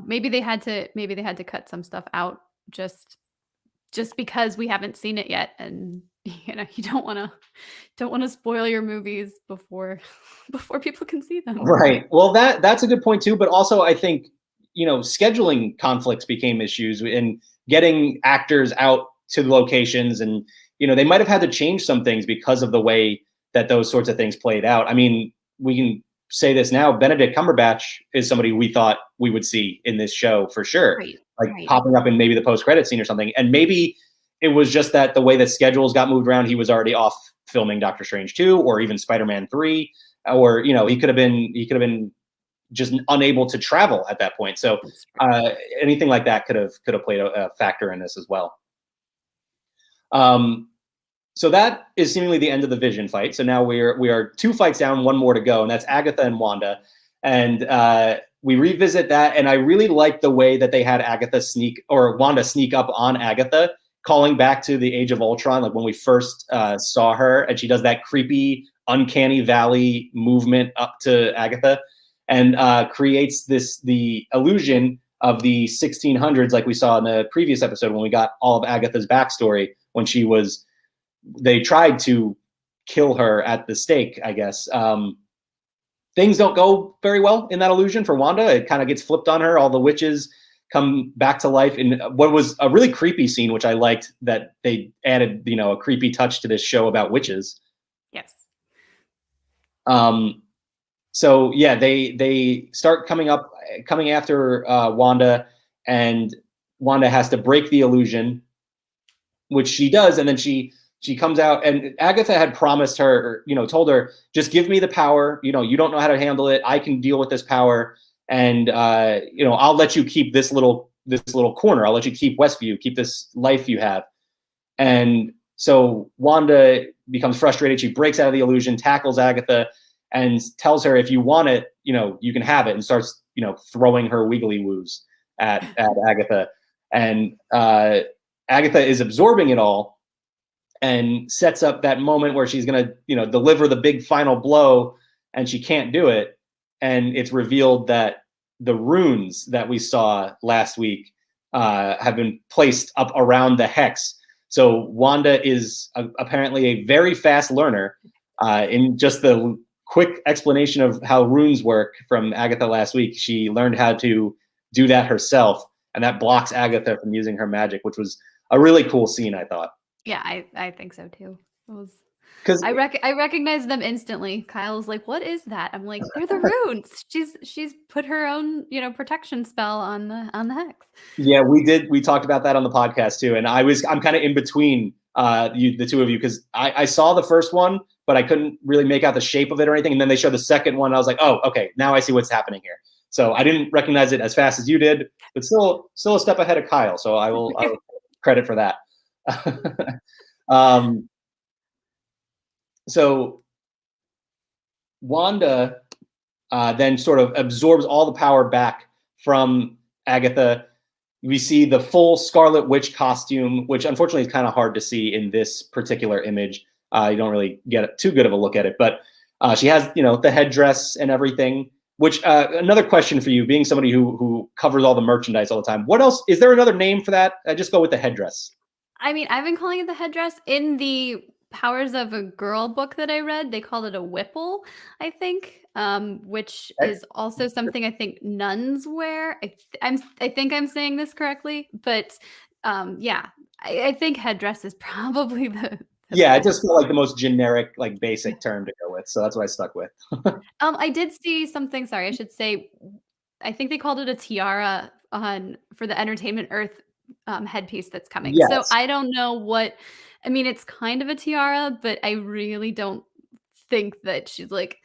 Maybe they had to cut some stuff out just because we haven't seen it yet, and you don't want to spoil your movies before people can see them. Right. Well, that's a good point too. But also, I think scheduling conflicts became issues in getting actors out to the locations, and they might have had to change some things because of the way that those sorts of things played out. I mean, we can say this now. Benedict Cumberbatch is somebody we thought we would see in this show for sure, popping up in maybe the post-credit scene or something. And maybe it was just that the way that schedules got moved around, he was already off filming Doctor Strange 2 or even Spider-Man 3, or he could have been just unable to travel at that point. So anything like that could have played a factor in this as well. So that is seemingly the end of the Vision fight. So now we are 2 fights down, 1 more to go, and that's Agatha and Wanda. And we revisit that, and I really like the way that they had Wanda sneak up on Agatha, calling back to the Age of Ultron, like when we first saw her, and she does that creepy, uncanny valley movement up to Agatha, and creates the illusion of the 1600s, like we saw in the previous episode when we got all of Agatha's backstory when they tried to kill her at the stake, I guess. Things don't go very well in that illusion for Wanda. It kind of gets flipped on her. All the witches come back to life in what was a really creepy scene, which I liked that they added, a creepy touch to this show about witches. Yes. So yeah, they start coming after Wanda, and Wanda has to break the illusion, which she does, and then she comes out, and Agatha had promised her, told her, just give me the power. You don't know how to handle it. I can deal with this power. And, I'll let you keep this little corner. I'll let you keep Westview, keep this life you have. And so Wanda becomes frustrated. She breaks out of the illusion, tackles Agatha, and tells her, if you want it, you can have it, and starts, throwing her wiggly woos at Agatha. And Agatha is absorbing it all, and sets up that moment where she's going to, deliver the big final blow, and she can't do it. And it's revealed that the runes that we saw last week have been placed up around the hex. So Wanda is apparently a very fast learner. In just the quick explanation of how runes work from Agatha last week, she learned how to do that herself, and that blocks Agatha from using her magic, which was a really cool scene, I thought. Yeah, I think so too. It was Because I recognize them instantly. Kyle's like, "What is that?" I'm like, "They're the runes." She's put her own, protection spell on the hex. yeah, we talked about that on the podcast too, and I'm kind of in between the two of you, because I saw the first one, but I couldn't really make out the shape of it or anything, and then they showed the second one, and I was like, oh, okay, now I see what's happening here. So I didn't recognize it as fast as you did, but still a step ahead of Kyle. So I will credit for that. um, so Wanda then sort of absorbs all the power back from Agatha. We see the full Scarlet Witch costume, which unfortunately is kind of hard to see in this particular image. You don't really get too good of a look at it, but she has, the headdress and everything. Which another question for you, being somebody who covers all the merchandise all the time. What else? Is there another name for that? I just go with the headdress. I mean, I've been calling it the headdress. In the Powers of a Girl book that I read, they called it a whipple, I think, which is also something I think nuns wear. I think I'm saying this correctly, but yeah, I think headdress is probably the Yeah, it best. just felt like the most generic, like basic term to go with. So that's what I stuck with. I did see something. Sorry, I should say. I think they called it a tiara on for the Entertainment Earth headpiece that's coming. So Yes. I don't know what. I mean, it's kind of a tiara, but I really don't think that she's like,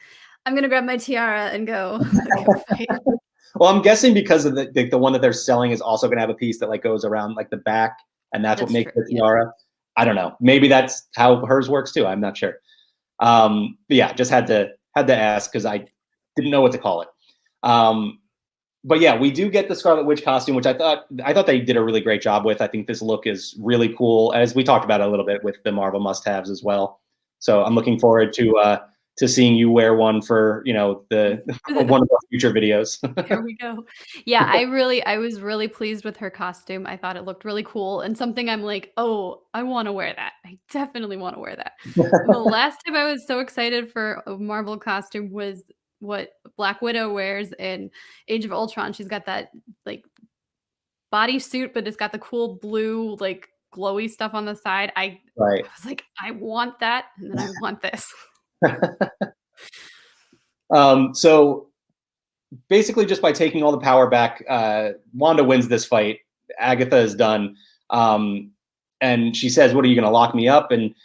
I'm gonna grab my tiara and go go fight. Well, I'm guessing because of the one that they're selling is also going to have a piece that like goes around like the back, and that's what That's makes true. the Yeah. tiara. I don't know. Maybe that's how hers works too. I'm not sure. But yeah, just had to ask because I didn't know what to call it. But yeah, we do get the Scarlet Witch costume, which I thought they did a really great job with. I think this look is really cool, as we talked about a little bit with the Marvel must-haves as well. So I'm looking forward to seeing you wear one for the one of our future videos. There we go. Yeah, I was really pleased with her costume. I thought it looked really cool and something I'm like, "Oh, I wanna wear that. I definitely wanna wear that." The last time I was so excited for a Marvel costume was what Black Widow wears in Age of Ultron. She's got that, like, bodysuit, but it's got the cool blue, like, glowy stuff on the side. I Right. was like, "I want that, and then I want this." So basically, just by taking all the power back, Wanda wins this fight. Agatha is done. And she says, "What, are you going to lock me up?" And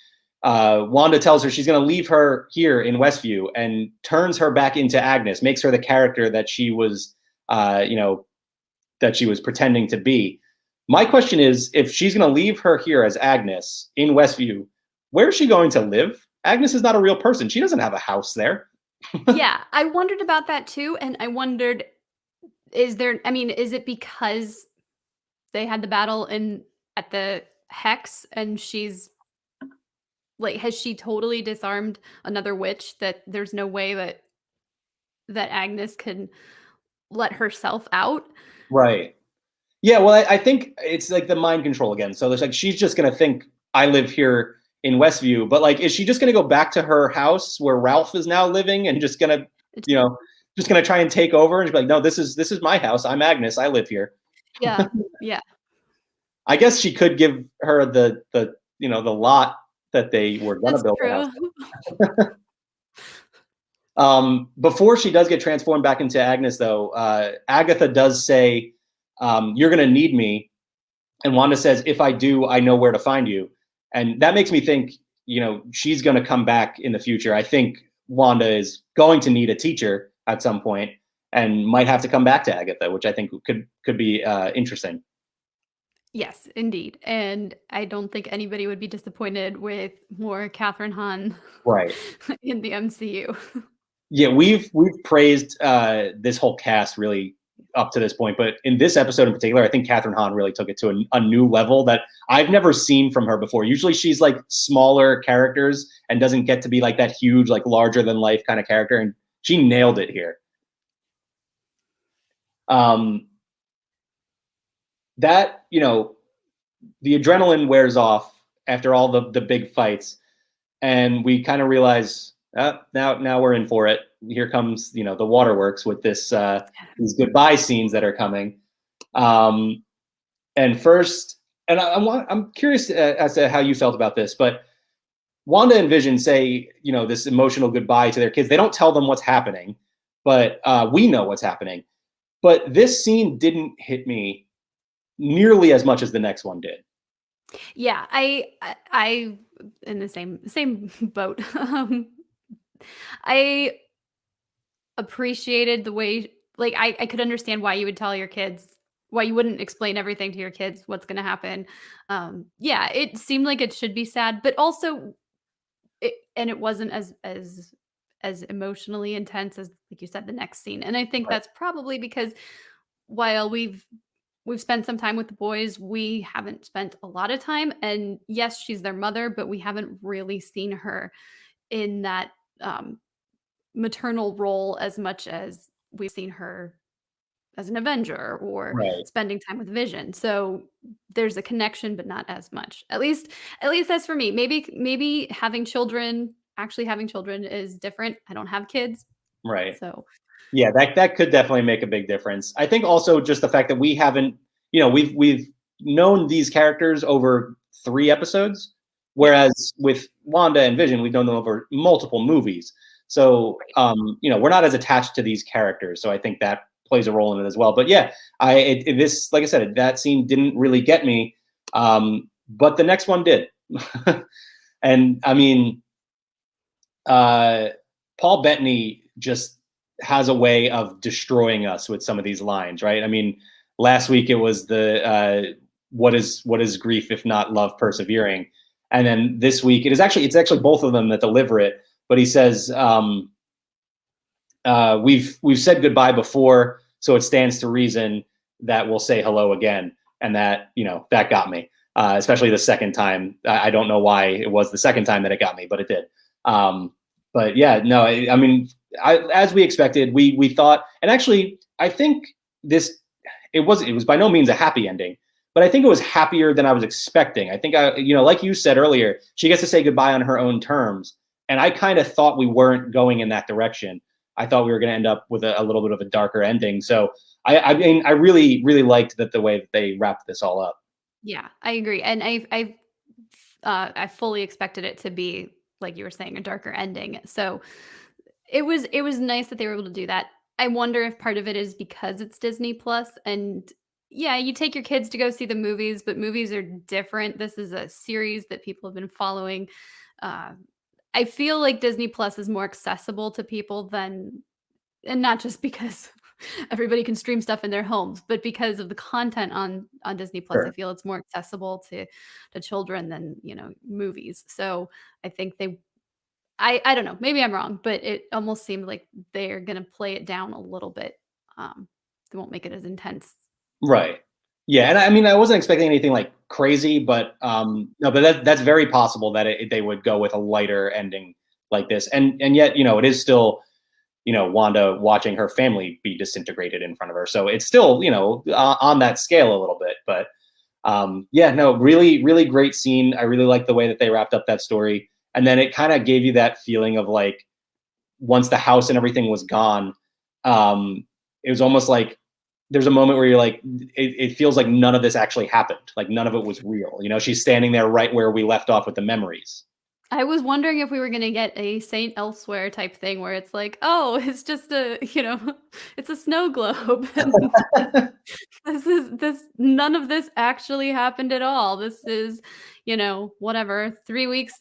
Wanda tells her she's going to leave her here in Westview, and turns her back into Agnes, makes her the character that she was, that she was pretending to be. My question is, if she's going to leave her here as Agnes in Westview, where is she going to live? Agnes is not a real person. She doesn't have a house there. Yeah, I wondered about that too, and I wondered, is it because they had the battle at the Hex and she's like, has she totally disarmed another witch that there's no way that Agnes can let herself out? Right. Yeah, well, I think it's like the mind control again. So there's like she's just gonna think I live here in Westview, but like, is she just gonna go back to her house where Ralph is now living and just gonna, It's you know, just gonna try and take over and be like, no, this is my house. I'm Agnes. I live here. yeah, yeah, I guess she could give her the lot that they were gonna that's build a house. true. Before she does get transformed back into Agnes, though, Agatha does say, "You're gonna need me," and Wanda says, "If I do, I know where to find you." And that makes me think, she's going to come back in the future. I think Wanda is going to need a teacher at some point and might have to come back to Agatha, which I think could be interesting. Yes, indeed, and I don't think anybody would be disappointed with more Catherine Hahn Right. in the MCU. Yeah, we've praised this whole cast really up to this point, but in this episode in particular, I think Catherine Hahn really took it to a new level that I've never seen from her before. Usually, she's like smaller characters and doesn't get to be like that huge, like larger than life kind of character, and she nailed it here. That the adrenaline wears off after all the big fights, and we kind of realize, now we're in for it. Here comes the waterworks with this these goodbye scenes that are coming. And first, and I'm curious as to how you felt about this, but Wanda and Vision say, this emotional goodbye to their kids. They don't tell them what's happening, but we know what's happening. But this scene didn't hit me nearly as much as the next one did. Yeah, I in the same boat. I appreciated the way, like, I could understand why you would tell your kids, why you wouldn't explain everything to your kids, what's gonna happen. Yeah, it seemed like it should be sad, but also it wasn't as emotionally intense as, like you said, the next scene. And I think Right. that's probably because while we've spent some time with the boys, we haven't spent a lot of time. And yes, she's their mother, but we haven't really seen her in that um, maternal role as much as we've seen her as an Avenger or Right. spending time with Vision. So there's a connection, but not as much. At least that's for me. Maybe actually having children is different. I don't have kids, Right. so Yeah, that could definitely make a big difference. I think also just the fact that we haven't, we've known these characters over 3 episodes, yeah, whereas with Wanda and Vision, we've known them over multiple movies. So, right. we're not as attached to these characters. So I think that plays a role in it as well. But yeah, this, like I said, that scene didn't really get me, but the next one did. And I mean, uh, Paul Bettany just has a way of destroying us with some of these lines, right? I mean, last week it was the what is grief if not love persevering, and then this week it's actually both of them that deliver it. But he says, we've said goodbye before, so it stands to reason that we'll say hello again, and that got me, especially the second time. I don't know why it was the second time that it got me, but it did. Um, but yeah, no, I mean, as we expected, we thought, and actually, I think this it was by no means a happy ending, but I think it was happier than I was expecting. I think like you said earlier, she gets to say goodbye on her own terms, and I kind of thought we weren't going in that direction. I thought we were going to end up with a little bit of a darker ending. So I mean, I really, really liked the way that they wrapped this all up. Yeah, I agree, and I fully expected it to be, like you were saying, a darker ending. So it was nice that they were able to do that. I wonder if part of it is because it's Disney Plus, and yeah, you take your kids to go see the movies, but movies are different. This is a series that people have been following. Uh, I feel like Disney Plus is more accessible to people than, and not just because everybody can stream stuff in their homes, but because of the content on Disney Plus. I Sure. feel it's more accessible to children than, movies. So I think I don't know, maybe I'm wrong, but it almost seemed like they're gonna play it down a little bit. Um, they won't make it as intense. Right. Yeah, and I mean, I wasn't expecting anything like crazy, but no, but that's very possible that they would go with a lighter ending like this, and yet it is still Wanda watching her family be disintegrated in front of her, so it's still on that scale a little bit, but yeah, no, really, really great scene. I really like the way that they wrapped up that story, and then it kind of gave you that feeling of like once the house and everything was gone, it was almost like there's a moment where you're like, it feels like none of this actually happened. Like none of it was real. She's standing there right where we left off with the memories. I was wondering if we were gonna get a Saint Elsewhere type thing where it's like, "Oh, it's just it's a snow globe, and this none of this actually happened at all. This is, whatever, 3 weeks,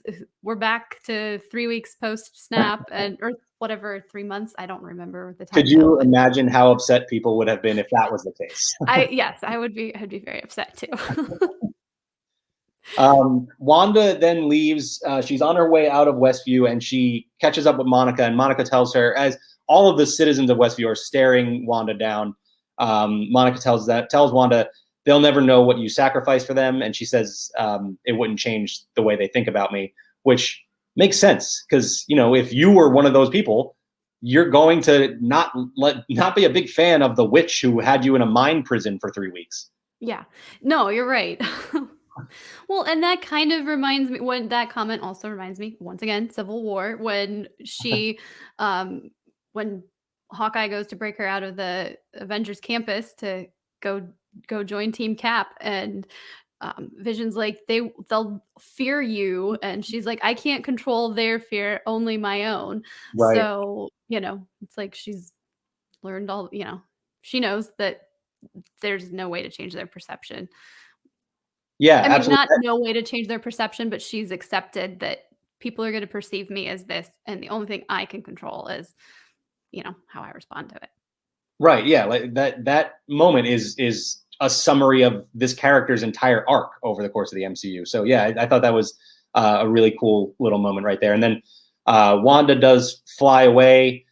we're back to 3 weeks post-snap and or whatever, 3 months, I don't remember the Could timescale, you but imagine how upset people would have been if that was the case? yes, I'd be very upset too. Wanda then leaves. She's on her way out of Westview, and she catches up with Monica. And Monica tells her, as all of the citizens of Westview are staring Wanda down, Monica tells Wanda they'll never know what you sacrificed for them. And she says it wouldn't change the way they think about me, which makes sense because if you were one of those people, you're going to not be a big fan of the witch who had you in a mind prison for 3 weeks. Yeah. No, you're right. Well, and that kind of reminds me, when that comment also reminds me, once again, Civil War, um, when Hawkeye goes to break her out of the Avengers campus to go go join Team Cap, and Vision's like they'll fear you, and she's like, I can't control their fear, only my own. Right. So it's like she's learned all. She knows that there's no way to change their perception. Yeah, I mean, absolutely. not no way to change their perception, but she's accepted that people are going to perceive me as this, and the only thing I can control is how I respond to it. Right. Yeah. Like that moment is a summary of this character's entire arc over the course of the MCU. So yeah, I thought that was a really cool little moment right there. And then Wanda does fly away.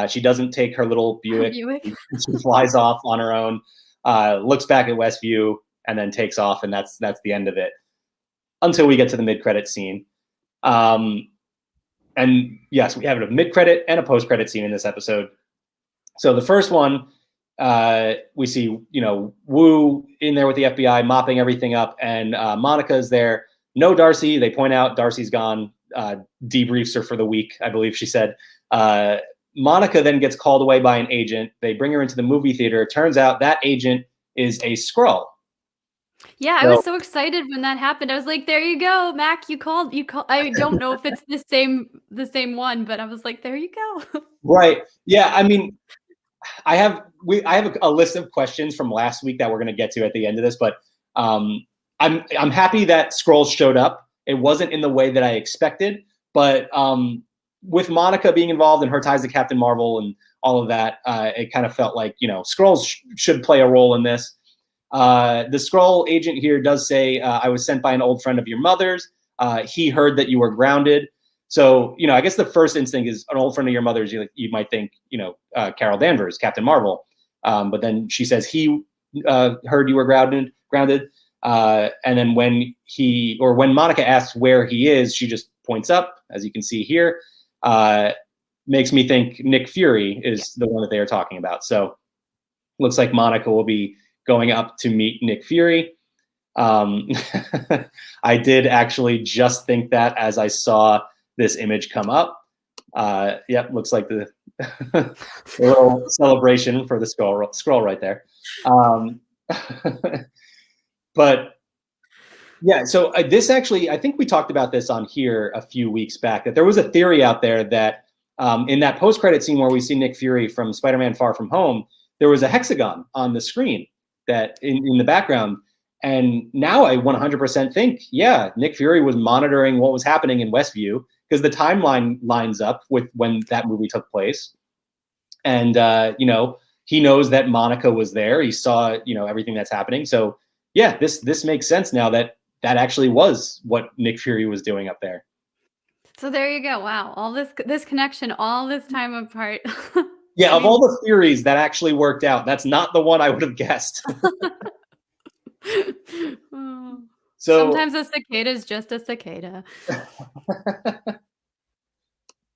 She doesn't take her little Her Buick. Buick. She flies off on her own. Looks back at Westview and then takes off, and that's the end of it until we get to the mid-credit scene. And yes, we have a mid-credit and a post-credit scene in this episode. So the first one, we see, Wu in there with the FBI mopping everything up, and Monica is there. No Darcy. They point out Darcy's gone. Debriefs her for the week, I believe she said. Monica then gets called away by an agent. They bring her into the movie theater. It turns out that agent is a Skrull. Yeah, I So, was so excited when that happened. I was like, "There you go, Mac. You called. You call." I don't know if it's the same one, but I was like, "There you go." right. Yeah. I mean, I have a list of questions from last week that we're going to get to at the end of this, but I'm happy that Skrulls showed up. It wasn't in the way that I expected, but with Monica being involved and her ties to Captain Marvel and all of that, it kind of felt like Skrulls should play a role in this. The Skrull agent here does say, "I was sent by an old friend of your mother's. He heard that you were grounded." So, I guess the first instinct is an old friend of your mother's. You might think, Carol Danvers, Captain Marvel. But then she says he heard you were grounded. And then when Monica asks where he is, she just points up, as you can see here. Makes me think Nick Fury is the one that they are talking about. So looks like Monica will be going up to meet Nick Fury. I did actually just think that as I saw this image come up. Yep, looks like the little celebration for the Skrull right there. But yeah, so this actually, I think we talked about this on here a few weeks back, that there was a theory out there that in that post-credit scene where we see Nick Fury from Spider-Man Far From Home, there was a hexagon on the screen that in the background. And now I 100% think, yeah, Nick Fury was monitoring what was happening in Westview, because the timeline lines up with when that movie took place. And, he knows that Monica was there. He saw, everything that's happening. So yeah, this makes sense now that actually was what Nick Fury was doing up there. So there you go. Wow, all this connection, all this time apart. Yeah, I of all mean, the theories that actually worked out, that's not the one I would have guessed. oh, So sometimes a cicada is just a cicada.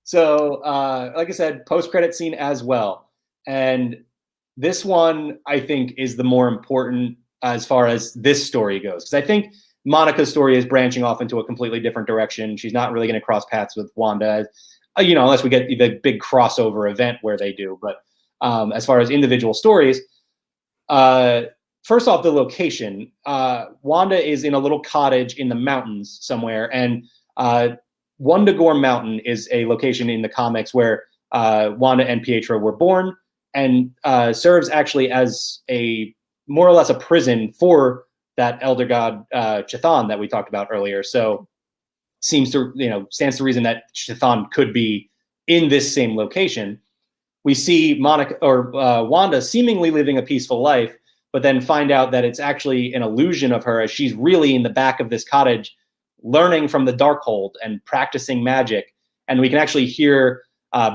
So, like I said, post-credit scene as well. And this one, I think, is the more important as far as this story goes. Because I think Monica's story is branching off into a completely different direction. She's not really going to cross paths with Wanda, unless we get the big crossover event where they do. But as far as individual stories, first off, the location. Wanda is in a little cottage in the mountains somewhere, and Wundagore Mountain is a location in the comics where Wanda and Pietro were born, and serves actually as a more or less a prison for that elder god Chthon that we talked about earlier. So stands to reason that Chthon could be in this same location. We see Wanda seemingly living a peaceful life, but then find out that it's actually an illusion of her, as she's really in the back of this cottage learning from the Darkhold and practicing magic. And we can actually hear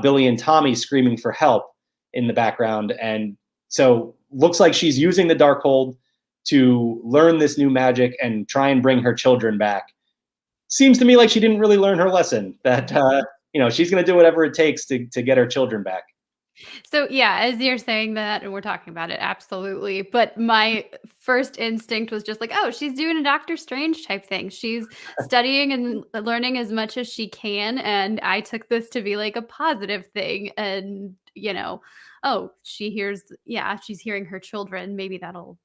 Billy and Tommy screaming for help in the background. And so looks like she's using the Darkhold to learn this new magic and try and bring her children back. Seems to me like she didn't really learn her lesson, that she's going to do whatever it takes to get her children back. So yeah, as you're saying that and we're talking about it, absolutely. But my first instinct was just like, oh, she's doing a Doctor Strange type thing. She's studying and learning as much as she can. And I took this to be like a positive thing. And, oh, she's hearing her children. Maybe that'll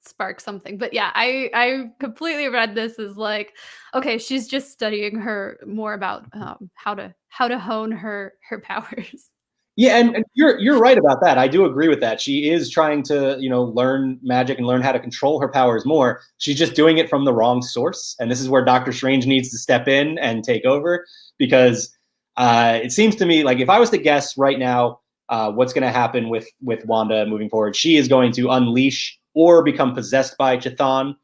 spark something. But yeah, I completely read this as like, okay, she's just studying her more about how to hone her powers. Yeah, and you're right about that. I do agree with that. She is trying to, learn magic and learn how to control her powers more. She's just doing it from the wrong source, and this is where Doctor Strange needs to step in and take over because it seems to me like if I was to guess right now, what's going to happen with Wanda moving forward, she is going to unleash or become possessed by Chthon.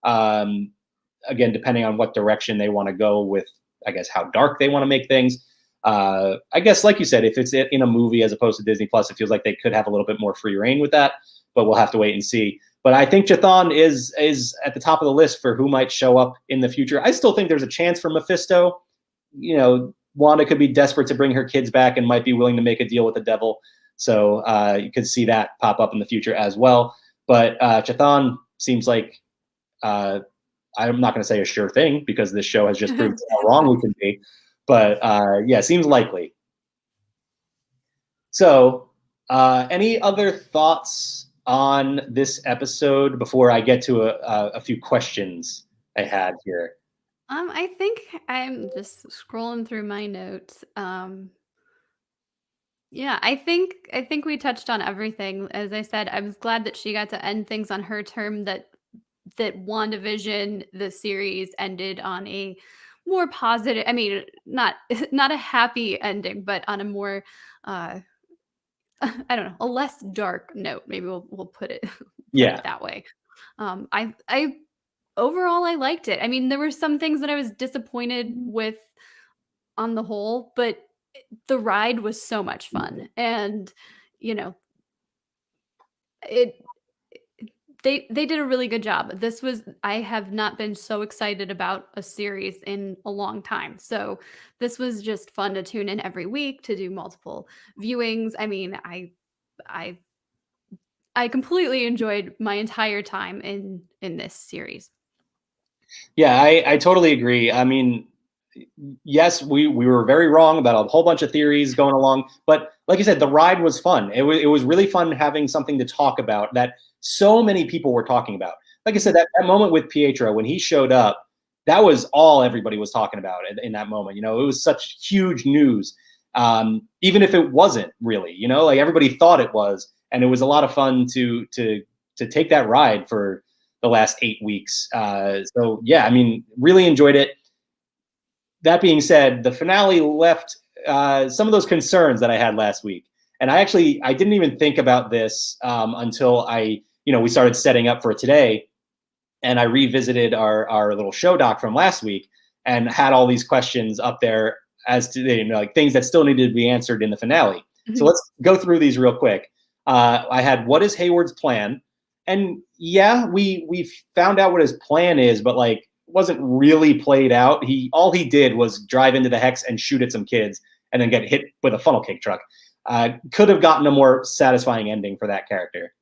Again, depending on what direction they want to go with, I guess how dark they want to make things. I guess, like you said, if it's in a movie as opposed to Disney Plus, it feels like they could have a little bit more free reign with that, but we'll have to wait and see. But I think Chthon is at the top of the list for who might show up in the future. I still think there's a chance for Mephisto. Wanda could be desperate to bring her kids back and might be willing to make a deal with the devil. So you could see that pop up in the future as well. But Chthon seems like, I'm not going to say a sure thing because this show has just proved how wrong we can be. But yeah, seems likely. So any other thoughts on this episode before I get to a few questions I had here? I think I'm just scrolling through my notes. Yeah, I think we touched on everything. As I said, I was glad that she got to end things on her term, that WandaVision, the series, ended on a more positive, I mean, not not a happy ending, but on a more I don't know, a less dark note. Maybe we'll put it Yeah. that way. I overall I liked it. I mean, there were some things that I was disappointed with on the whole, but the ride was so much fun. And, you know, it they did a really good job. This was I have not been so excited about a series in a long time. So, this was just fun to tune in every week, to do multiple viewings. I mean, I I completely enjoyed my entire time in this series. Yeah, I totally agree. I mean, yes, we were very wrong about a whole bunch of theories going along, but like you said, the ride was fun. It was really fun having something to talk about that so many people were talking about. Like I said, that moment with Pietro when he showed up, that was all everybody was talking about in that moment. It was such huge news, even if it wasn't really. Like everybody thought it was, and it was a lot of fun to take that ride for the last 8 weeks. So yeah, I mean, really enjoyed it. That being said, the finale left some of those concerns that I had last week. And I didn't even think about this until we started setting up for today. And I revisited our little show doc from last week and had all these questions up there as to like things that still needed to be answered in the finale. So let's go through these real quick. I had, what is Hayward's plan? And yeah, we found out what his plan is, but like, wasn't really played out. All he did was drive into the Hex and shoot at some kids and then get hit with a funnel cake truck. Could have gotten a more satisfying ending for that character.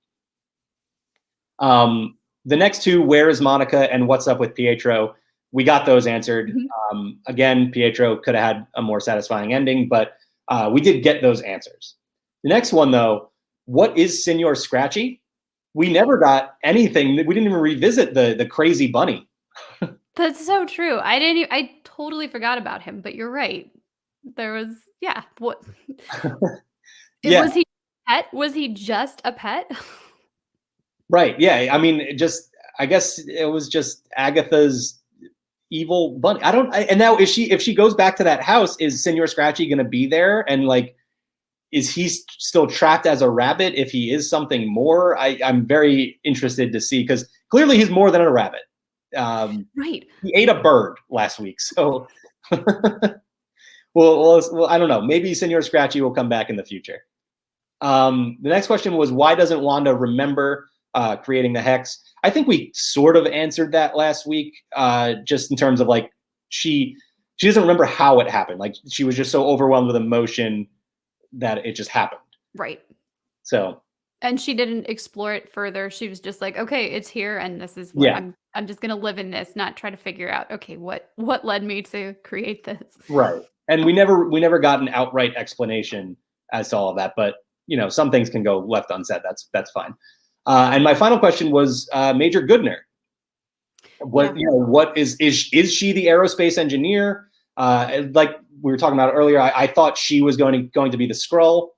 The next two, where is Monica and what's up with Pietro? We got those answered. Again, Pietro could have had a more satisfying ending, but we did get those answers. The next one, though, what is Senor Scratchy? We never got anything. We didn't even revisit the crazy bunny. That's so true. I totally forgot about him, but you're right. There was what Yeah. Was he a pet? Was he just a pet? Right. Yeah. I mean, I guess it was just Agatha's evil bunny. And now if she goes back to that house, is Senor Scratchy going to be there? And like, is he still trapped as a rabbit? If he is something more, I'm very interested to see, because clearly he's more than a rabbit. Right. He ate a bird last week. So, well, I don't know. Maybe Senor Scratchy will come back in the future. The next question was, why doesn't Wanda remember creating the Hex? I think we sort of answered that last week, just in terms of like, she doesn't remember how it happened. Like, she was just so overwhelmed with emotion that it just happened. Right. So. And she didn't explore it further. She was just like, okay, it's here, and this is what I'm just gonna live in this, not try to figure out, okay, what led me to create this. Right. And we never got an outright explanation as to all of that, but some things can go left unsaid. That's fine. And my final question was Major Goodner. What Yeah. what is she the aerospace engineer? Like we were talking about earlier, I thought she was going to be the Skrull.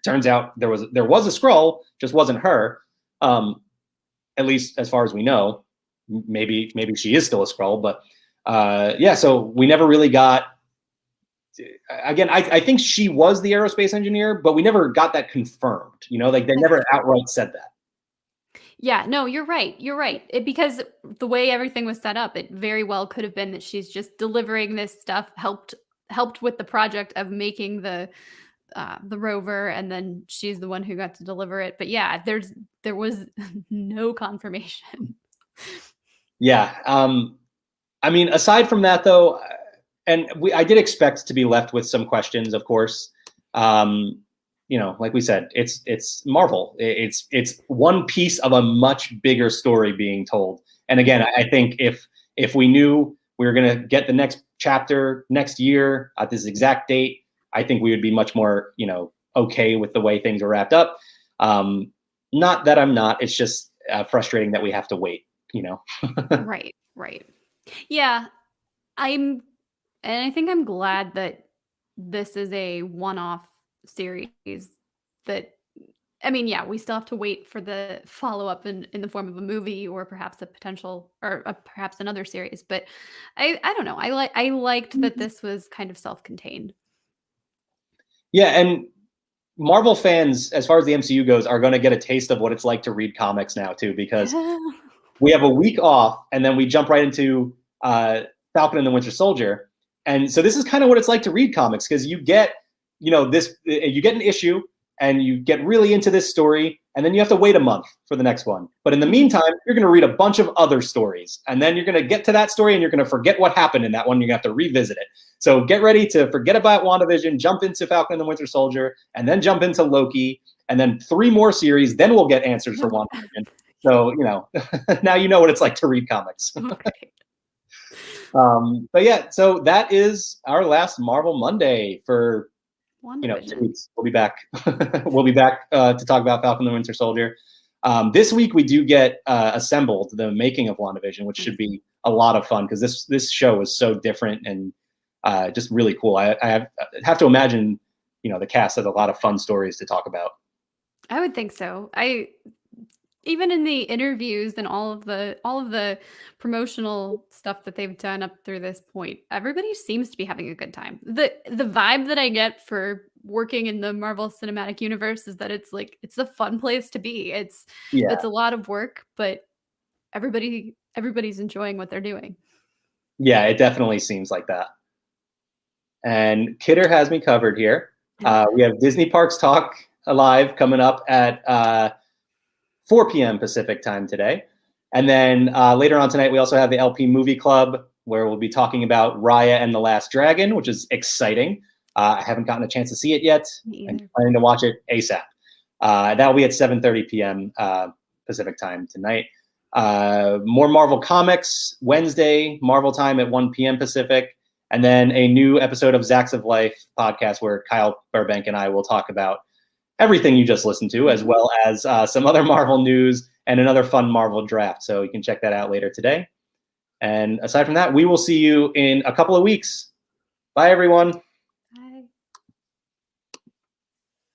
Turns out there was a Skrull, just wasn't her. At least as far as we know. Maybe she is still a Skrull, but yeah. So we never really got. Again, I think she was the aerospace engineer, but we never got that confirmed. Like they never outright said that. Yeah, no, you're right. You're right. Because the way everything was set up, it very well could have been that she's just delivering this stuff, helped with the project of making the rover, and then she's the one who got to deliver it. But yeah, there was no confirmation. Yeah. I mean, aside from that, though, and I did expect to be left with some questions, of course. Like we said, it's Marvel. It's one piece of a much bigger story being told. And again, I think if we knew we were going to get the next chapter next year at this exact date, I think we would be much more, okay with the way things are wrapped up. Not that I'm not. It's just frustrating that we have to wait. Right, right. Yeah, and I think I'm glad that this is a one-off series that I mean, yeah, we still have to wait for the follow-up in the form of a movie or perhaps a potential or perhaps another series, but I don't know. I liked that this was kind of self-contained. Yeah, and Marvel fans, as far as the MCU goes, are going to get a taste of what it's like to read comics now too, because we have a week off and then we jump right into Falcon and the Winter Soldier. And so this is kind of what it's like to read comics, because you get, you get an issue and you get really into this story, and then you have to wait a month for the next one. But in the meantime, you're going to read a bunch of other stories, and then you're going to get to that story and you're going to forget what happened in that one. You're going to have to revisit it. So get ready to forget about WandaVision, jump into Falcon and the Winter Soldier, and then jump into Loki, and then 3 more series. Then we'll get answers for WandaVision. So, now you know what it's like to read comics. Okay. But yeah, so that is our last Marvel Monday for 2 weeks. We'll be back. We'll be back to talk about Falcon and the Winter Soldier. This week we do get Assembled, the making of WandaVision, which should be a lot of fun, because this show is so different and just really cool. I have to imagine, the cast has a lot of fun stories to talk about. I would think so. Even in the interviews and all of the promotional stuff that they've done up through this point, everybody seems to be having a good time. The vibe that I get for working in the Marvel Cinematic Universe is that it's a fun place to be. It's a lot of work, but everybody's enjoying what they're doing. Yeah, it definitely seems like that. And Kidder has me covered here. We have Disney Parks Talk Live coming up at 4 p.m. Pacific time today. And then later on tonight, we also have the LP Movie Club, where we'll be talking about Raya and the Last Dragon, which is exciting. I haven't gotten a chance to see it yet. I'm planning to watch it ASAP. That'll be at 7:30 p.m. Pacific time tonight. More Marvel Comics Wednesday, Marvel time at 1 p.m. Pacific. And then a new episode of Zacks of Life podcast, where Kyle Burbank and I will talk about everything you just listened to, as well as some other Marvel news and another fun Marvel draft. So you can check that out later today. And aside from that, we will see you in a couple of weeks. Bye, everyone.